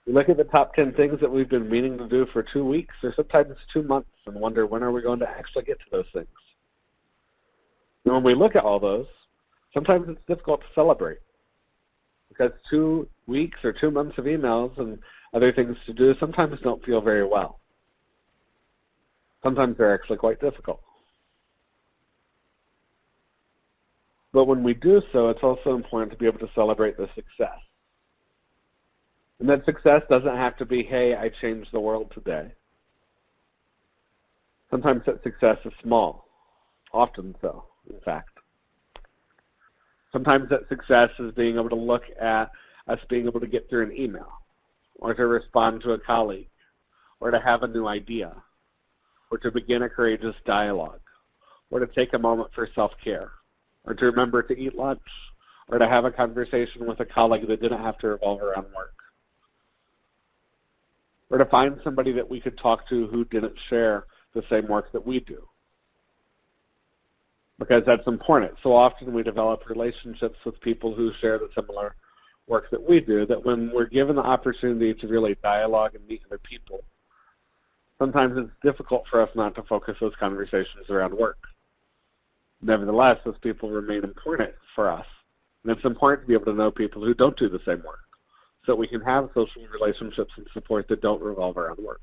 We look at the top 10 things that we've been meaning to do for 2 weeks or sometimes 2 months and wonder when are we going to actually get to those things. And when we look at all those, sometimes it's difficult to celebrate because 2 weeks or 2 months of emails and other things to do sometimes don't feel very well. Sometimes they're actually quite difficult. But when we do so, it's also important to be able to celebrate the success. And that success doesn't have to be, hey, I changed the world today. Sometimes that success is small, often so, in fact. Sometimes that success is being able to look at us being able to get through an email, or to respond to a colleague, or to have a new idea, or to begin a courageous dialogue, or to take a moment for self-care, or to remember to eat lunch, or to have a conversation with a colleague that didn't have to revolve around work, or to find somebody that we could talk to who didn't share the same work that we do, because that's important. So often we develop relationships with people who share the similar work that we do, that when we're given the opportunity to really dialogue and meet other people, sometimes it's difficult for us not to focus those conversations around work. Nevertheless, those people remain important for us. And it's important to be able to know people who don't do the same work, so that we can have social relationships and support that don't revolve around work.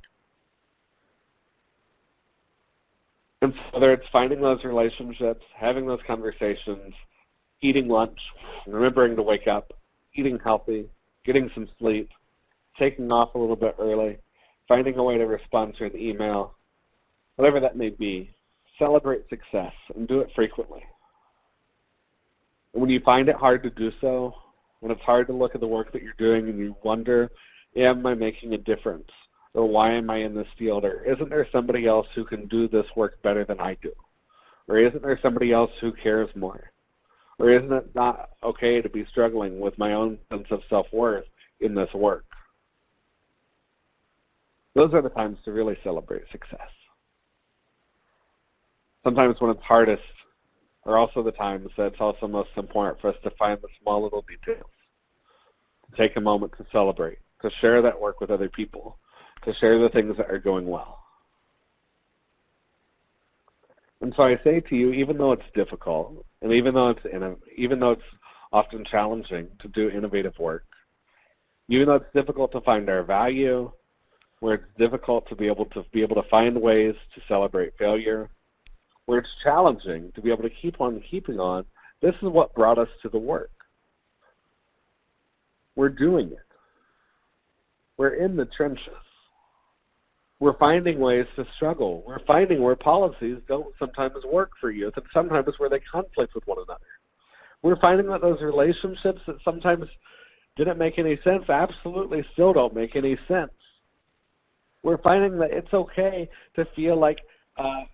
And so whether it's finding those relationships, having those conversations, eating lunch, remembering to wake up, eating healthy, getting some sleep, taking off a little bit early, finding a way to respond to an email, whatever that may be, celebrate success and do it frequently. And when you find it hard to do so, when it's hard to look at the work that you're doing and you wonder, am I making a difference? Or why am I in this field? Or isn't there somebody else who can do this work better than I do? Or isn't there somebody else who cares more? Or isn't it not okay to be struggling with my own sense of self-worth in this work? Those are the times to really celebrate success. Sometimes when it's hardest are also the times that it's also most important for us to find the small little details, to take a moment to celebrate, to share that work with other people, to share the things that are going well. And so I say to you, even though it's difficult, and even though it's often challenging to do innovative work, even though it's difficult to find our value, where it's difficult to be able to find ways to celebrate failure, where it's challenging to be able to keep on keeping on, this is what brought us to the work. We're doing it. We're in the trenches. We're finding ways to struggle. We're finding where policies don't sometimes work for youth, and sometimes where they conflict with one another. We're finding that those relationships that sometimes didn't make any sense absolutely still don't make any sense. We're finding that it's okay to feel like a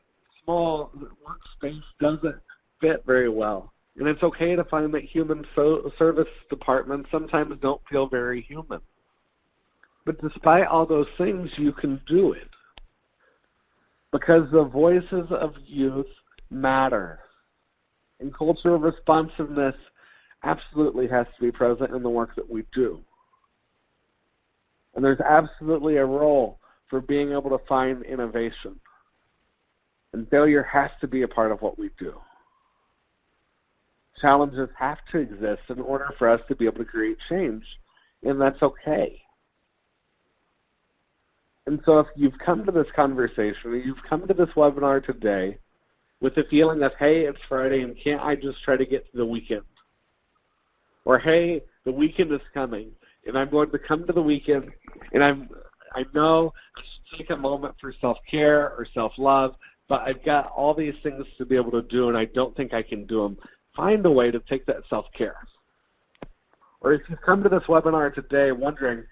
small workspace doesn't fit very well. And it's okay to find that human service departments sometimes don't feel very human. But despite all those things, you can do it, because the voices of youth matter. And cultural responsiveness absolutely has to be present in the work that we do. And there's absolutely a role for being able to find innovation. And failure has to be a part of what we do. Challenges have to exist in order for us to be able to create change, and that's okay. And so if you've come to this conversation, or you've come to this webinar today with the feeling that, hey, it's Friday and can't I just try to get to the weekend? Or, hey, the weekend is coming and I'm going to come to the weekend and I know I should take a moment for self-care or self-love, but I've got all these things to be able to do and I don't think I can do them. Find a way to take that self-care. Or if you've come to this webinar today wondering,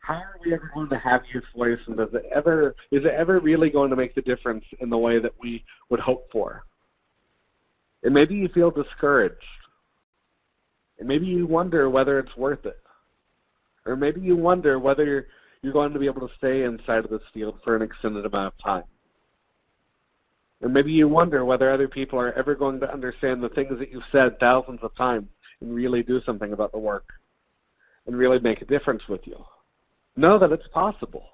how are we ever going to have youth voice, and is it ever really going to make the difference in the way that we would hope for? And maybe you feel discouraged. And maybe you wonder whether it's worth it. Or maybe you wonder whether you're going to be able to stay inside of this field for an extended amount of time. And maybe you wonder whether other people are ever going to understand the things that you've said thousands of times and really do something about the work and really make a difference with you. Know that it's possible.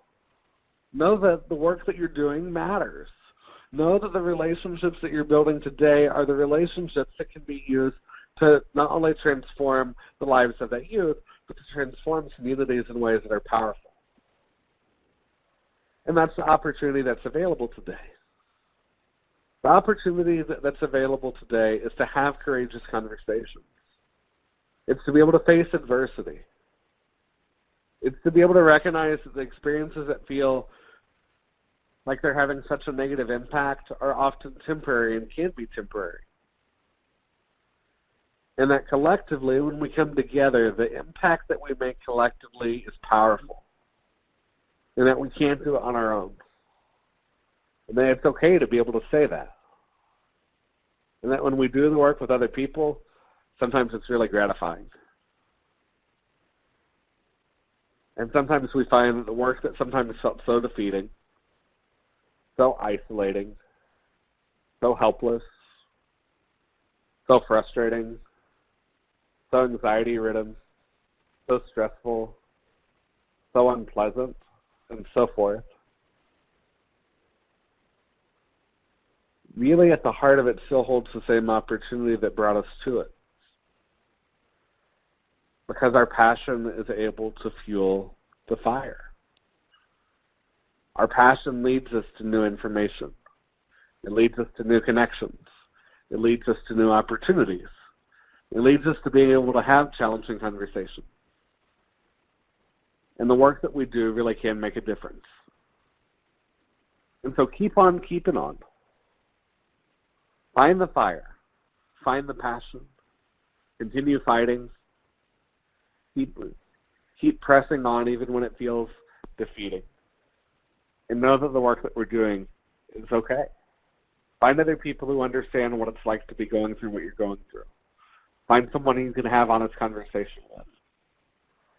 Know that the work that you're doing matters. Know that the relationships that you're building today are the relationships that can be used to not only transform the lives of that youth, but to transform communities in ways that are powerful. And that's the opportunity that's available today. The opportunity that's available today is to have courageous conversations. It's to be able to face adversity. It's to be able to recognize that the experiences that feel like they're having such a negative impact are often temporary and can be temporary. And that collectively, when we come together, the impact that we make collectively is powerful. And that we can't do it on our own. And that it's okay to be able to say that. And that when we do the work with other people, sometimes it's really gratifying. And sometimes we find that the work that sometimes felt so defeating so isolating, so helpless, so frustrating, so anxiety-ridden, so stressful, so unpleasant, and so forth. Really at the heart of it still holds the same opportunity that brought us to it. Because our passion is able to fuel the fire. Our passion leads us to new information. It leads us to new connections. It leads us to new opportunities. It leads us to being able to have challenging conversations. And the work that we do really can make a difference. And so keep on keeping on. Find the fire. Find the passion. Continue fighting. Keep pressing on even when it feels defeating. And know that the work that we're doing is okay. Find other people who understand what it's like to be going through what you're going through. Find someone you can have honest conversation with.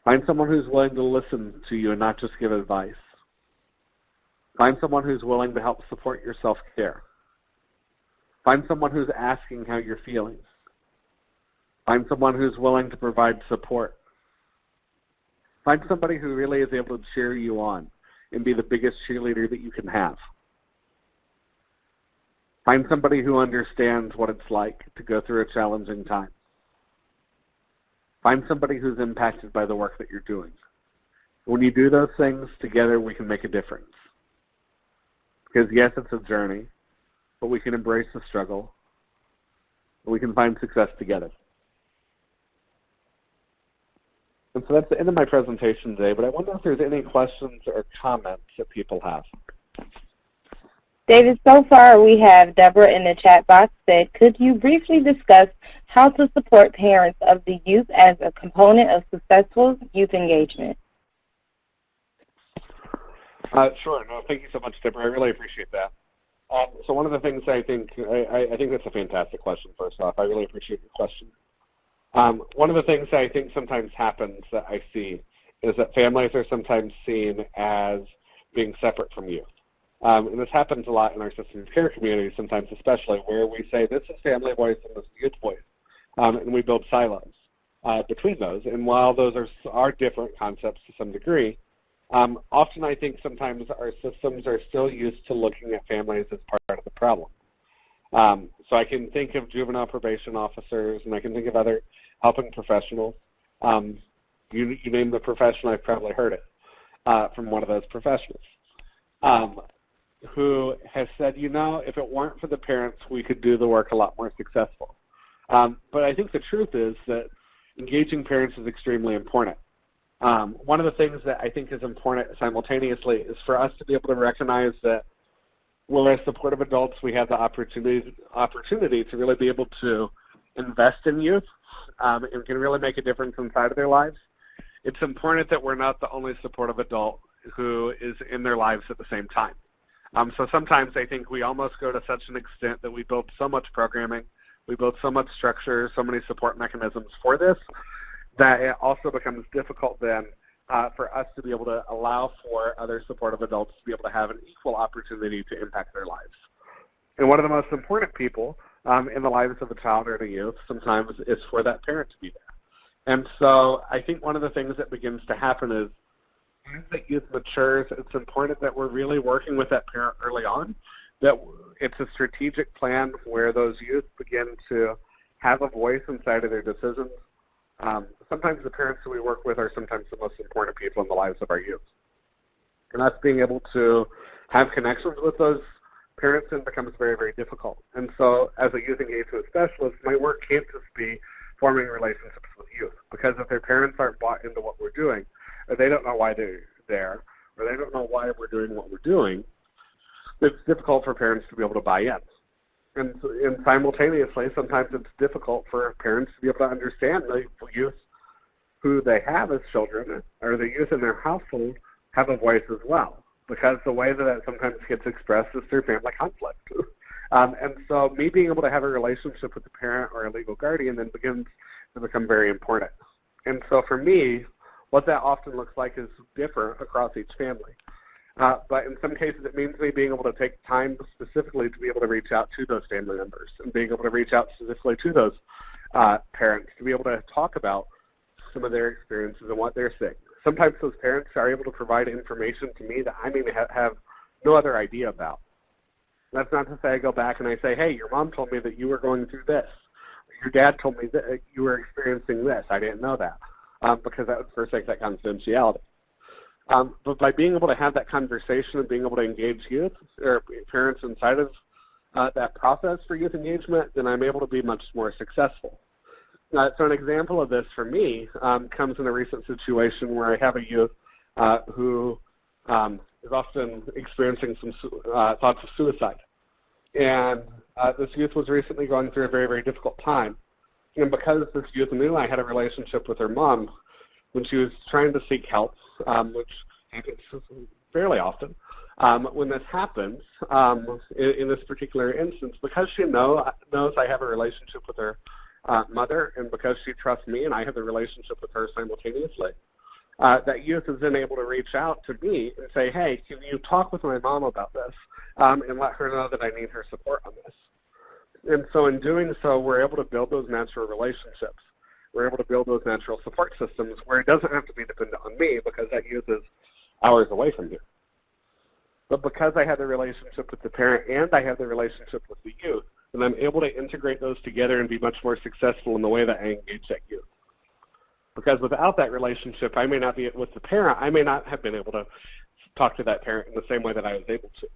Find someone who's willing to listen to you and not just give advice. Find someone who's willing to help support your self-care. Find someone who's asking how you're feeling. Find someone who's willing to provide support. Find somebody who really is able to cheer you on and be the biggest cheerleader that you can have. Find somebody who understands what it's like to go through a challenging time. Find somebody who's impacted by the work that you're doing. When you do those things together, we can make a difference. Because yes, it's a journey, but we can embrace the struggle, and we can find success together. And so that's the end of my presentation today, but I wonder if there's any questions or comments that people have. David, so far we have Deborah in the chat box said, could you briefly discuss how to support parents of the youth as a component of successful youth engagement? Sure. No, thank you so much, Deborah. I really appreciate that. So one of the things I think that's a fantastic question, first off. I really appreciate your question. One of the things that I think sometimes happens that I see is that families are sometimes seen as being separate from youth. And this happens a lot in our systems care community, sometimes especially, where we say this is family voice and this is youth voice. And we build silos between those. And while those are different concepts to some degree, often I think sometimes our systems are still used to looking at families as part of the problem. So I can think of juvenile probation officers, and I can think of other helping professionals. You name the profession, I've probably heard it from one of those professionals, who has said, you know, if it weren't for the parents, we could do the work a lot more successful. But I think the truth is that engaging parents is extremely important. One of the things that I think is important simultaneously is for us to be able to recognize that we're as supportive adults, we have the opportunity to really be able to invest in youth and can really make a difference inside of their lives. It's important that we're not the only supportive adult who is in their lives at the same time. So sometimes I think we almost go to such an extent that we build so much programming, we build so much structure, so many support mechanisms for this, that it also becomes difficult then for us to be able to allow for other supportive adults to be able to have an equal opportunity to impact their lives. And one of the most important people in the lives of a child or a youth sometimes is for that parent to be there. And so I think one of the things that begins to happen is as that youth matures, it's important that we're really working with that parent early on, that it's a strategic plan where those youth begin to have a voice inside of their decisions. Sometimes the parents who we work with are sometimes the most important people in the lives of our youth. And us being able to have connections with those parents then becomes very, very difficult. And so as a youth engagement specialist, my work can't just be forming relationships with youth, because if their parents aren't bought into what we're doing, or they don't know why they're there, or they don't know why we're doing what we're doing, it's difficult for parents to be able to buy in. And simultaneously, sometimes it's difficult for parents to be able to understand the youth who they have as children, or the youth in their household have a voice as well, because the way that sometimes gets expressed is through family conflict. And so me being able to have a relationship with the parent or a legal guardian then begins to become very important. And so for me, what that often looks like is different across each family. But in some cases, it means me being able to take time specifically to be able to reach out to those family members and being able to reach out specifically to those parents to be able to talk about some of their experiences and what they're seeing. Sometimes those parents are able to provide information to me that I may have no other idea about. That's not to say I go back and I say, hey, your mom told me that you were going through this. Your dad told me that you were experiencing this. I didn't know that, because that would forsake that confidentiality. But by being able to have that conversation and being able to engage youth or parents inside of that process for youth engagement, then I'm able to be much more successful. So an example of this for me comes in a recent situation where I have a youth who is often experiencing some thoughts of suicide. And this youth was recently going through a very, very difficult time. And because this youth knew I had a relationship with her mom, when she was trying to seek help, which happens fairly often, when this happens, in this particular instance, because she knows I have a relationship with her mother, and because she trusts me and I have a relationship with her simultaneously, that youth is then able to reach out to me and say, hey, can you talk with my mom about this, and let her know that I need her support on this. And so in doing so, we're able to build those natural relationships. We're able to build those natural support systems where it doesn't have to be dependent on me because that youth is hours away from here. But because I have the relationship with the parent and I have the relationship with the youth, then I'm able to integrate those together and be much more successful in the way that I engage that youth. Because without that relationship, I may not be with the parent. I may not have been able to talk to that parent in the same way that I was able to.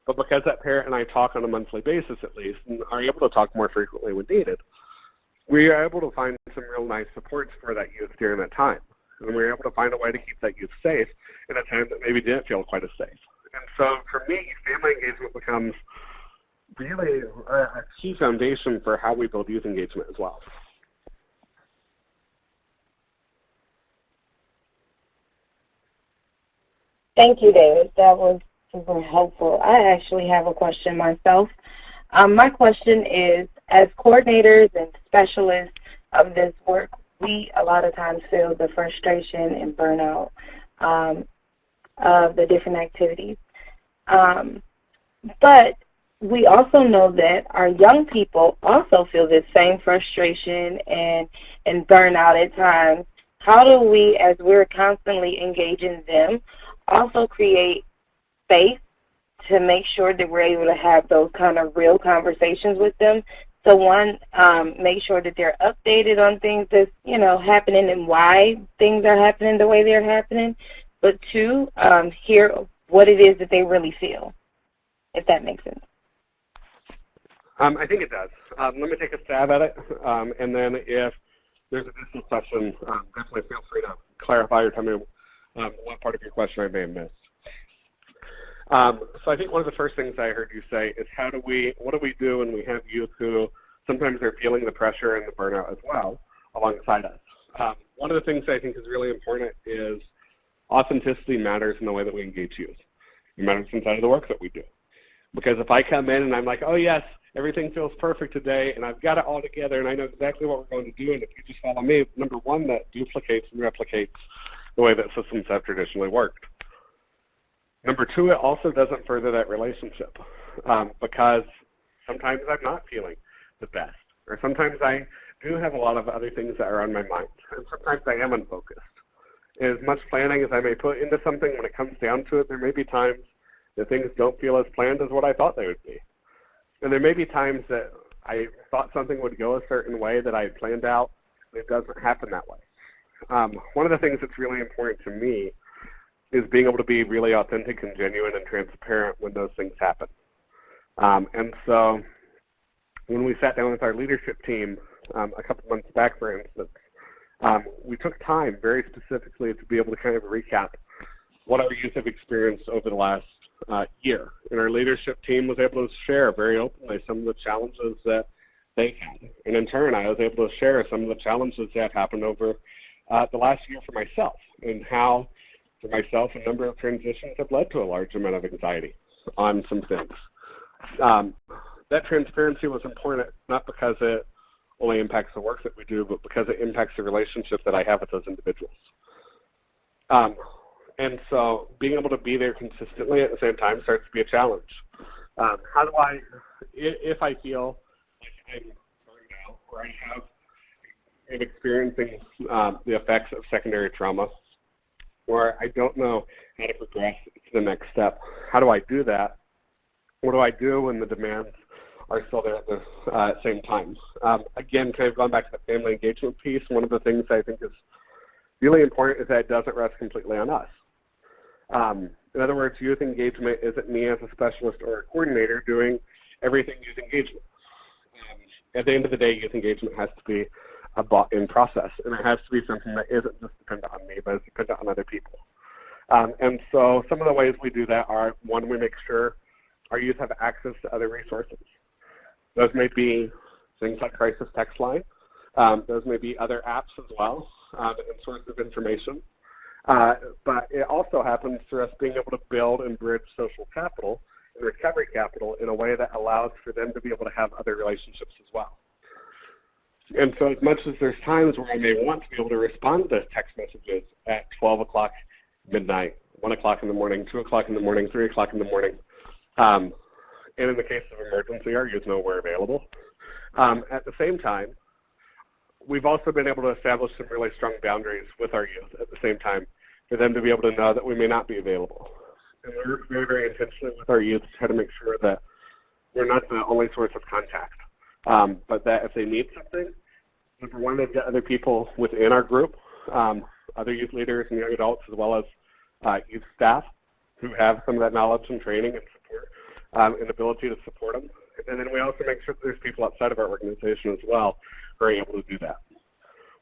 But because that parent and I talk on a monthly basis at least and are able to talk more frequently when needed, we are able to find some real nice supports for that youth during that time. And we're able to find a way to keep that youth safe in a time that maybe didn't feel quite as safe. And so for me, family engagement becomes really a key foundation for how we build youth engagement as well. Thank you, David. That was super helpful. I actually have a question myself. My question is, as coordinators and specialists of this work, we a lot of times feel the frustration and burnout of the different activities. But we also know that our young people also feel this same frustration and burnout at times. How do we, as we're constantly engaging them, also create space to make sure that we're able to have those kind of real conversations with them? So one, make sure that they're updated on things that's, happening and why things are happening the way they're happening. But two, hear what it is that they really feel, if that makes sense. I think it does. Let me take a stab at it, and then if there's additional question, definitely feel free to clarify or tell me what part of your question I may have missed. So I think one of the first things I heard you say is what do we do when we have youth who sometimes are feeling the pressure and the burnout as well alongside us? One of the things I think is really important is authenticity matters in the way that we engage youth. It matters inside of the work that we do. Because if I come in and I'm like, oh yes, everything feels perfect today and I've got it all together and I know exactly what we're going to do, and if you just follow me, number one, that duplicates and replicates the way that systems have traditionally worked. Number two, it also doesn't further that relationship because sometimes I'm not feeling the best, or sometimes I do have a lot of other things that are on my mind, and sometimes I am unfocused. As much planning as I may put into something, when it comes down to it, there may be times that things don't feel as planned as what I thought they would be. And there may be times that I thought something would go a certain way that I had planned out, and it doesn't happen that way. One of the things that's really important to me is being able to be really authentic and genuine and transparent when those things happen. And so when we sat down with our leadership team a couple months back, for instance, we took time very specifically to be able to kind of recap what our youth have experienced over the last year. And our leadership team was able to share very openly some of the challenges that they had. And in turn, I was able to share some of the challenges that happened over the last year for myself, and how, for myself, a number of transitions have led to a large amount of anxiety on some things. That transparency was important, not because it only impacts the work that we do, but because it impacts the relationship that I have with those individuals. And so being able to be there consistently at the same time starts to be a challenge. How do I, if I feel like I'm burned out or I am experiencing the effects of secondary trauma, or I don't know how to progress to the next step, how do I do that? What do I do when the demands are still there at the same time? Again, kind of going back to the family engagement piece, one of the things I think is really important is that it doesn't rest completely on us. In other words, youth engagement isn't me as a specialist or a coordinator doing everything youth engagement. At the end of the day, youth engagement has to be a bought-in process, and it has to be something that isn't just dependent on me, but is dependent on other people. And so some of the ways we do that are, one, we make sure our youth have access to other resources. Those may be things like crisis text line. Those may be other apps as well, and sources of information. But it also happens through us being able to build and bridge social capital and recovery capital in a way that allows for them to be able to have other relationships as well. And so as much as there's times where I may want to be able to respond to text messages at 12 o'clock midnight, 1 o'clock in the morning, 2 o'clock in the morning, 3 o'clock in the morning, and in the case of emergency, our youth know we're available. At the same time, we've also been able to establish some really strong boundaries with our youth at the same time for them to be able to know that we may not be available. And we work very, very intentionally with our youth to try to make sure that we're not the only source of contact, but that if they need something, number one, they've got other people within our group, other youth leaders and young adults, as well as youth staff who have some of that knowledge and training and support and ability to support them. And then we also make sure that there's people outside of our organization as well who are able to do that.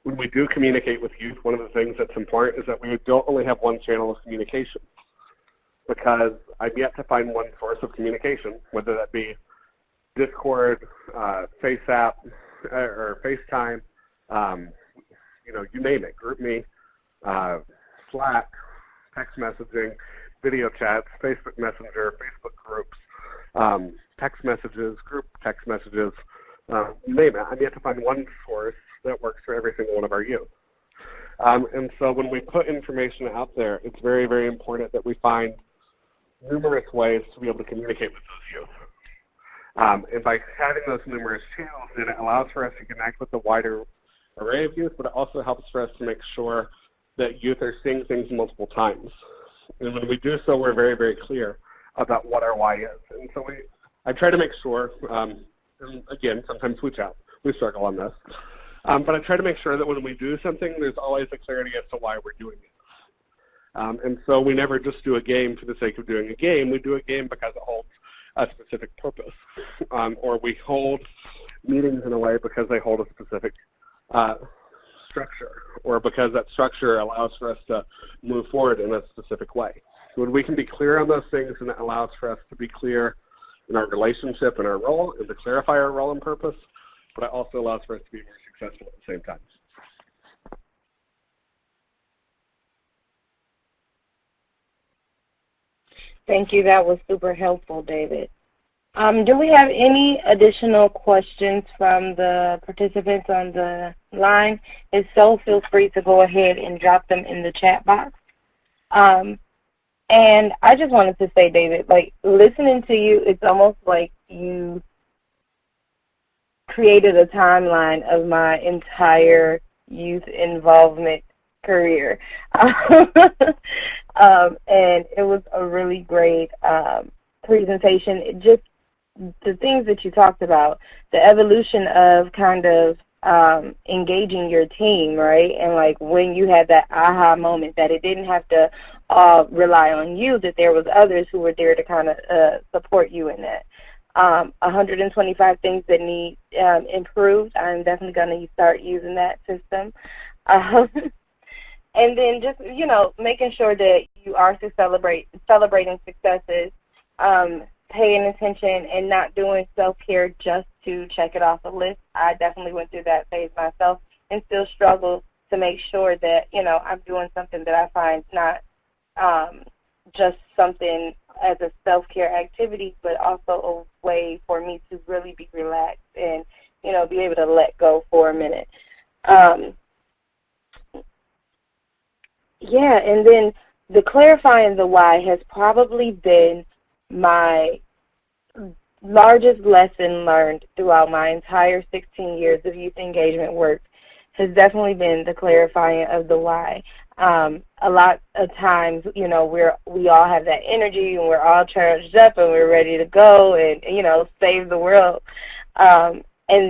When we do communicate with youth, one of the things that's important is that we don't only have one channel of communication, because I've yet to find one source of communication, whether that be Discord, FaceApp, or FaceTime, you name it, GroupMe, Slack, text messaging, video chats, Facebook Messenger, Facebook groups, text messages, group text messages, you name it. I'm yet to find one source that works for every single one of our youth. And so when we put information out there, it's very, very important that we find numerous ways to be able to communicate with those youth. And by having those numerous channels, then it allows for us to connect with a wider array of youth, but it also helps for us to make sure that youth are seeing things multiple times. And when we do so, we're very, very clear about what our why is. And so I try to make sure, and again, sometimes we struggle on this, but I try to make sure that when we do something, there's always a clarity as to why we're doing it. And so we never just do a game for the sake of doing a game. We do a game because it holds a specific purpose, or we hold meetings in a way because they hold a specific structure, or because that structure allows for us to move forward in a specific way. When we can be clear on those things, and it allows for us to be clear in our relationship and our role, and to clarify our role and purpose, but it also allows for us to be more successful at the same time. Thank you. That was super helpful, David. Do we have any additional questions from the participants on the line? If so, feel free to go ahead and drop them in the chat box. And I just wanted to say, David, like, listening to you, it's almost like you created a timeline of my entire youth involvement career. And it was a really great presentation. It just, the things that you talked about, the evolution of kind of engaging your team, right? And like when you had that aha moment that it didn't have to rely on you, that there was others who were there to kind of support you in that. 125 things that need improved. I'm definitely going to start using that system. And then just, you know, making sure that you are celebrating successes, paying attention and not doing self-care just to check it off a list. I definitely went through that phase myself and still struggle to make sure that, you know, I'm doing something that I find not just something as a self-care activity, but also a way for me to really be relaxed and, you know, be able to let go for a minute. Yeah, and then the clarifying the why has probably been my largest lesson learned throughout my entire 16 years of youth engagement work has definitely been the clarifying of the why. A lot of times, you know, we all have that energy and we're all charged up and we're ready to go and, you know, save the world. And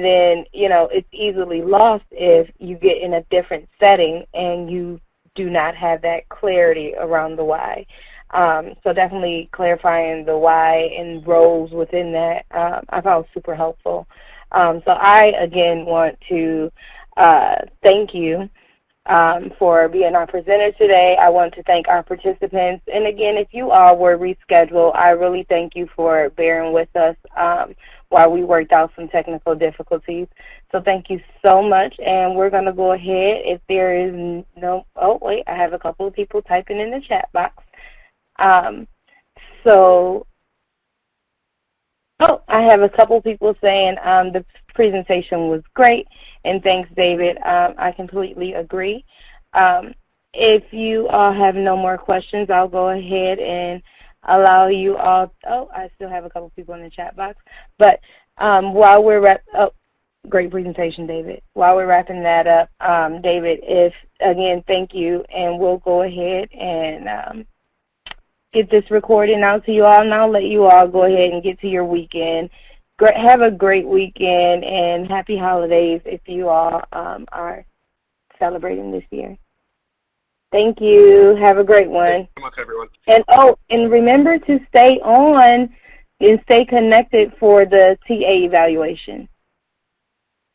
then, you know, it's easily lost if you get in a different setting and you do not have that clarity around the why. So definitely clarifying the why and roles within that, I found super helpful. So I, again, want to thank you for being our presenter today. I want to thank our participants. And again, if you all were rescheduled, I really thank you for bearing with us while we worked out some technical difficulties. So thank you so much. And we're going to go ahead. If there is no, oh, wait, I have a couple of people typing in the chat box. I have a couple people saying the presentation was great, and thanks, David. I completely agree. If you all have no more questions, I'll go ahead and allow you all. Oh, I still have a couple people in the chat box. But while we're great presentation, David. While we're wrapping that up, David, again, thank you, and we'll go ahead and get this recording out to you all, and I'll let you all go ahead and get to your weekend. Have a great weekend, and happy holidays if you all are celebrating this year. Thank you. Have a great one. Thank you so much, everyone. And remember to stay on and stay connected for the TA evaluation.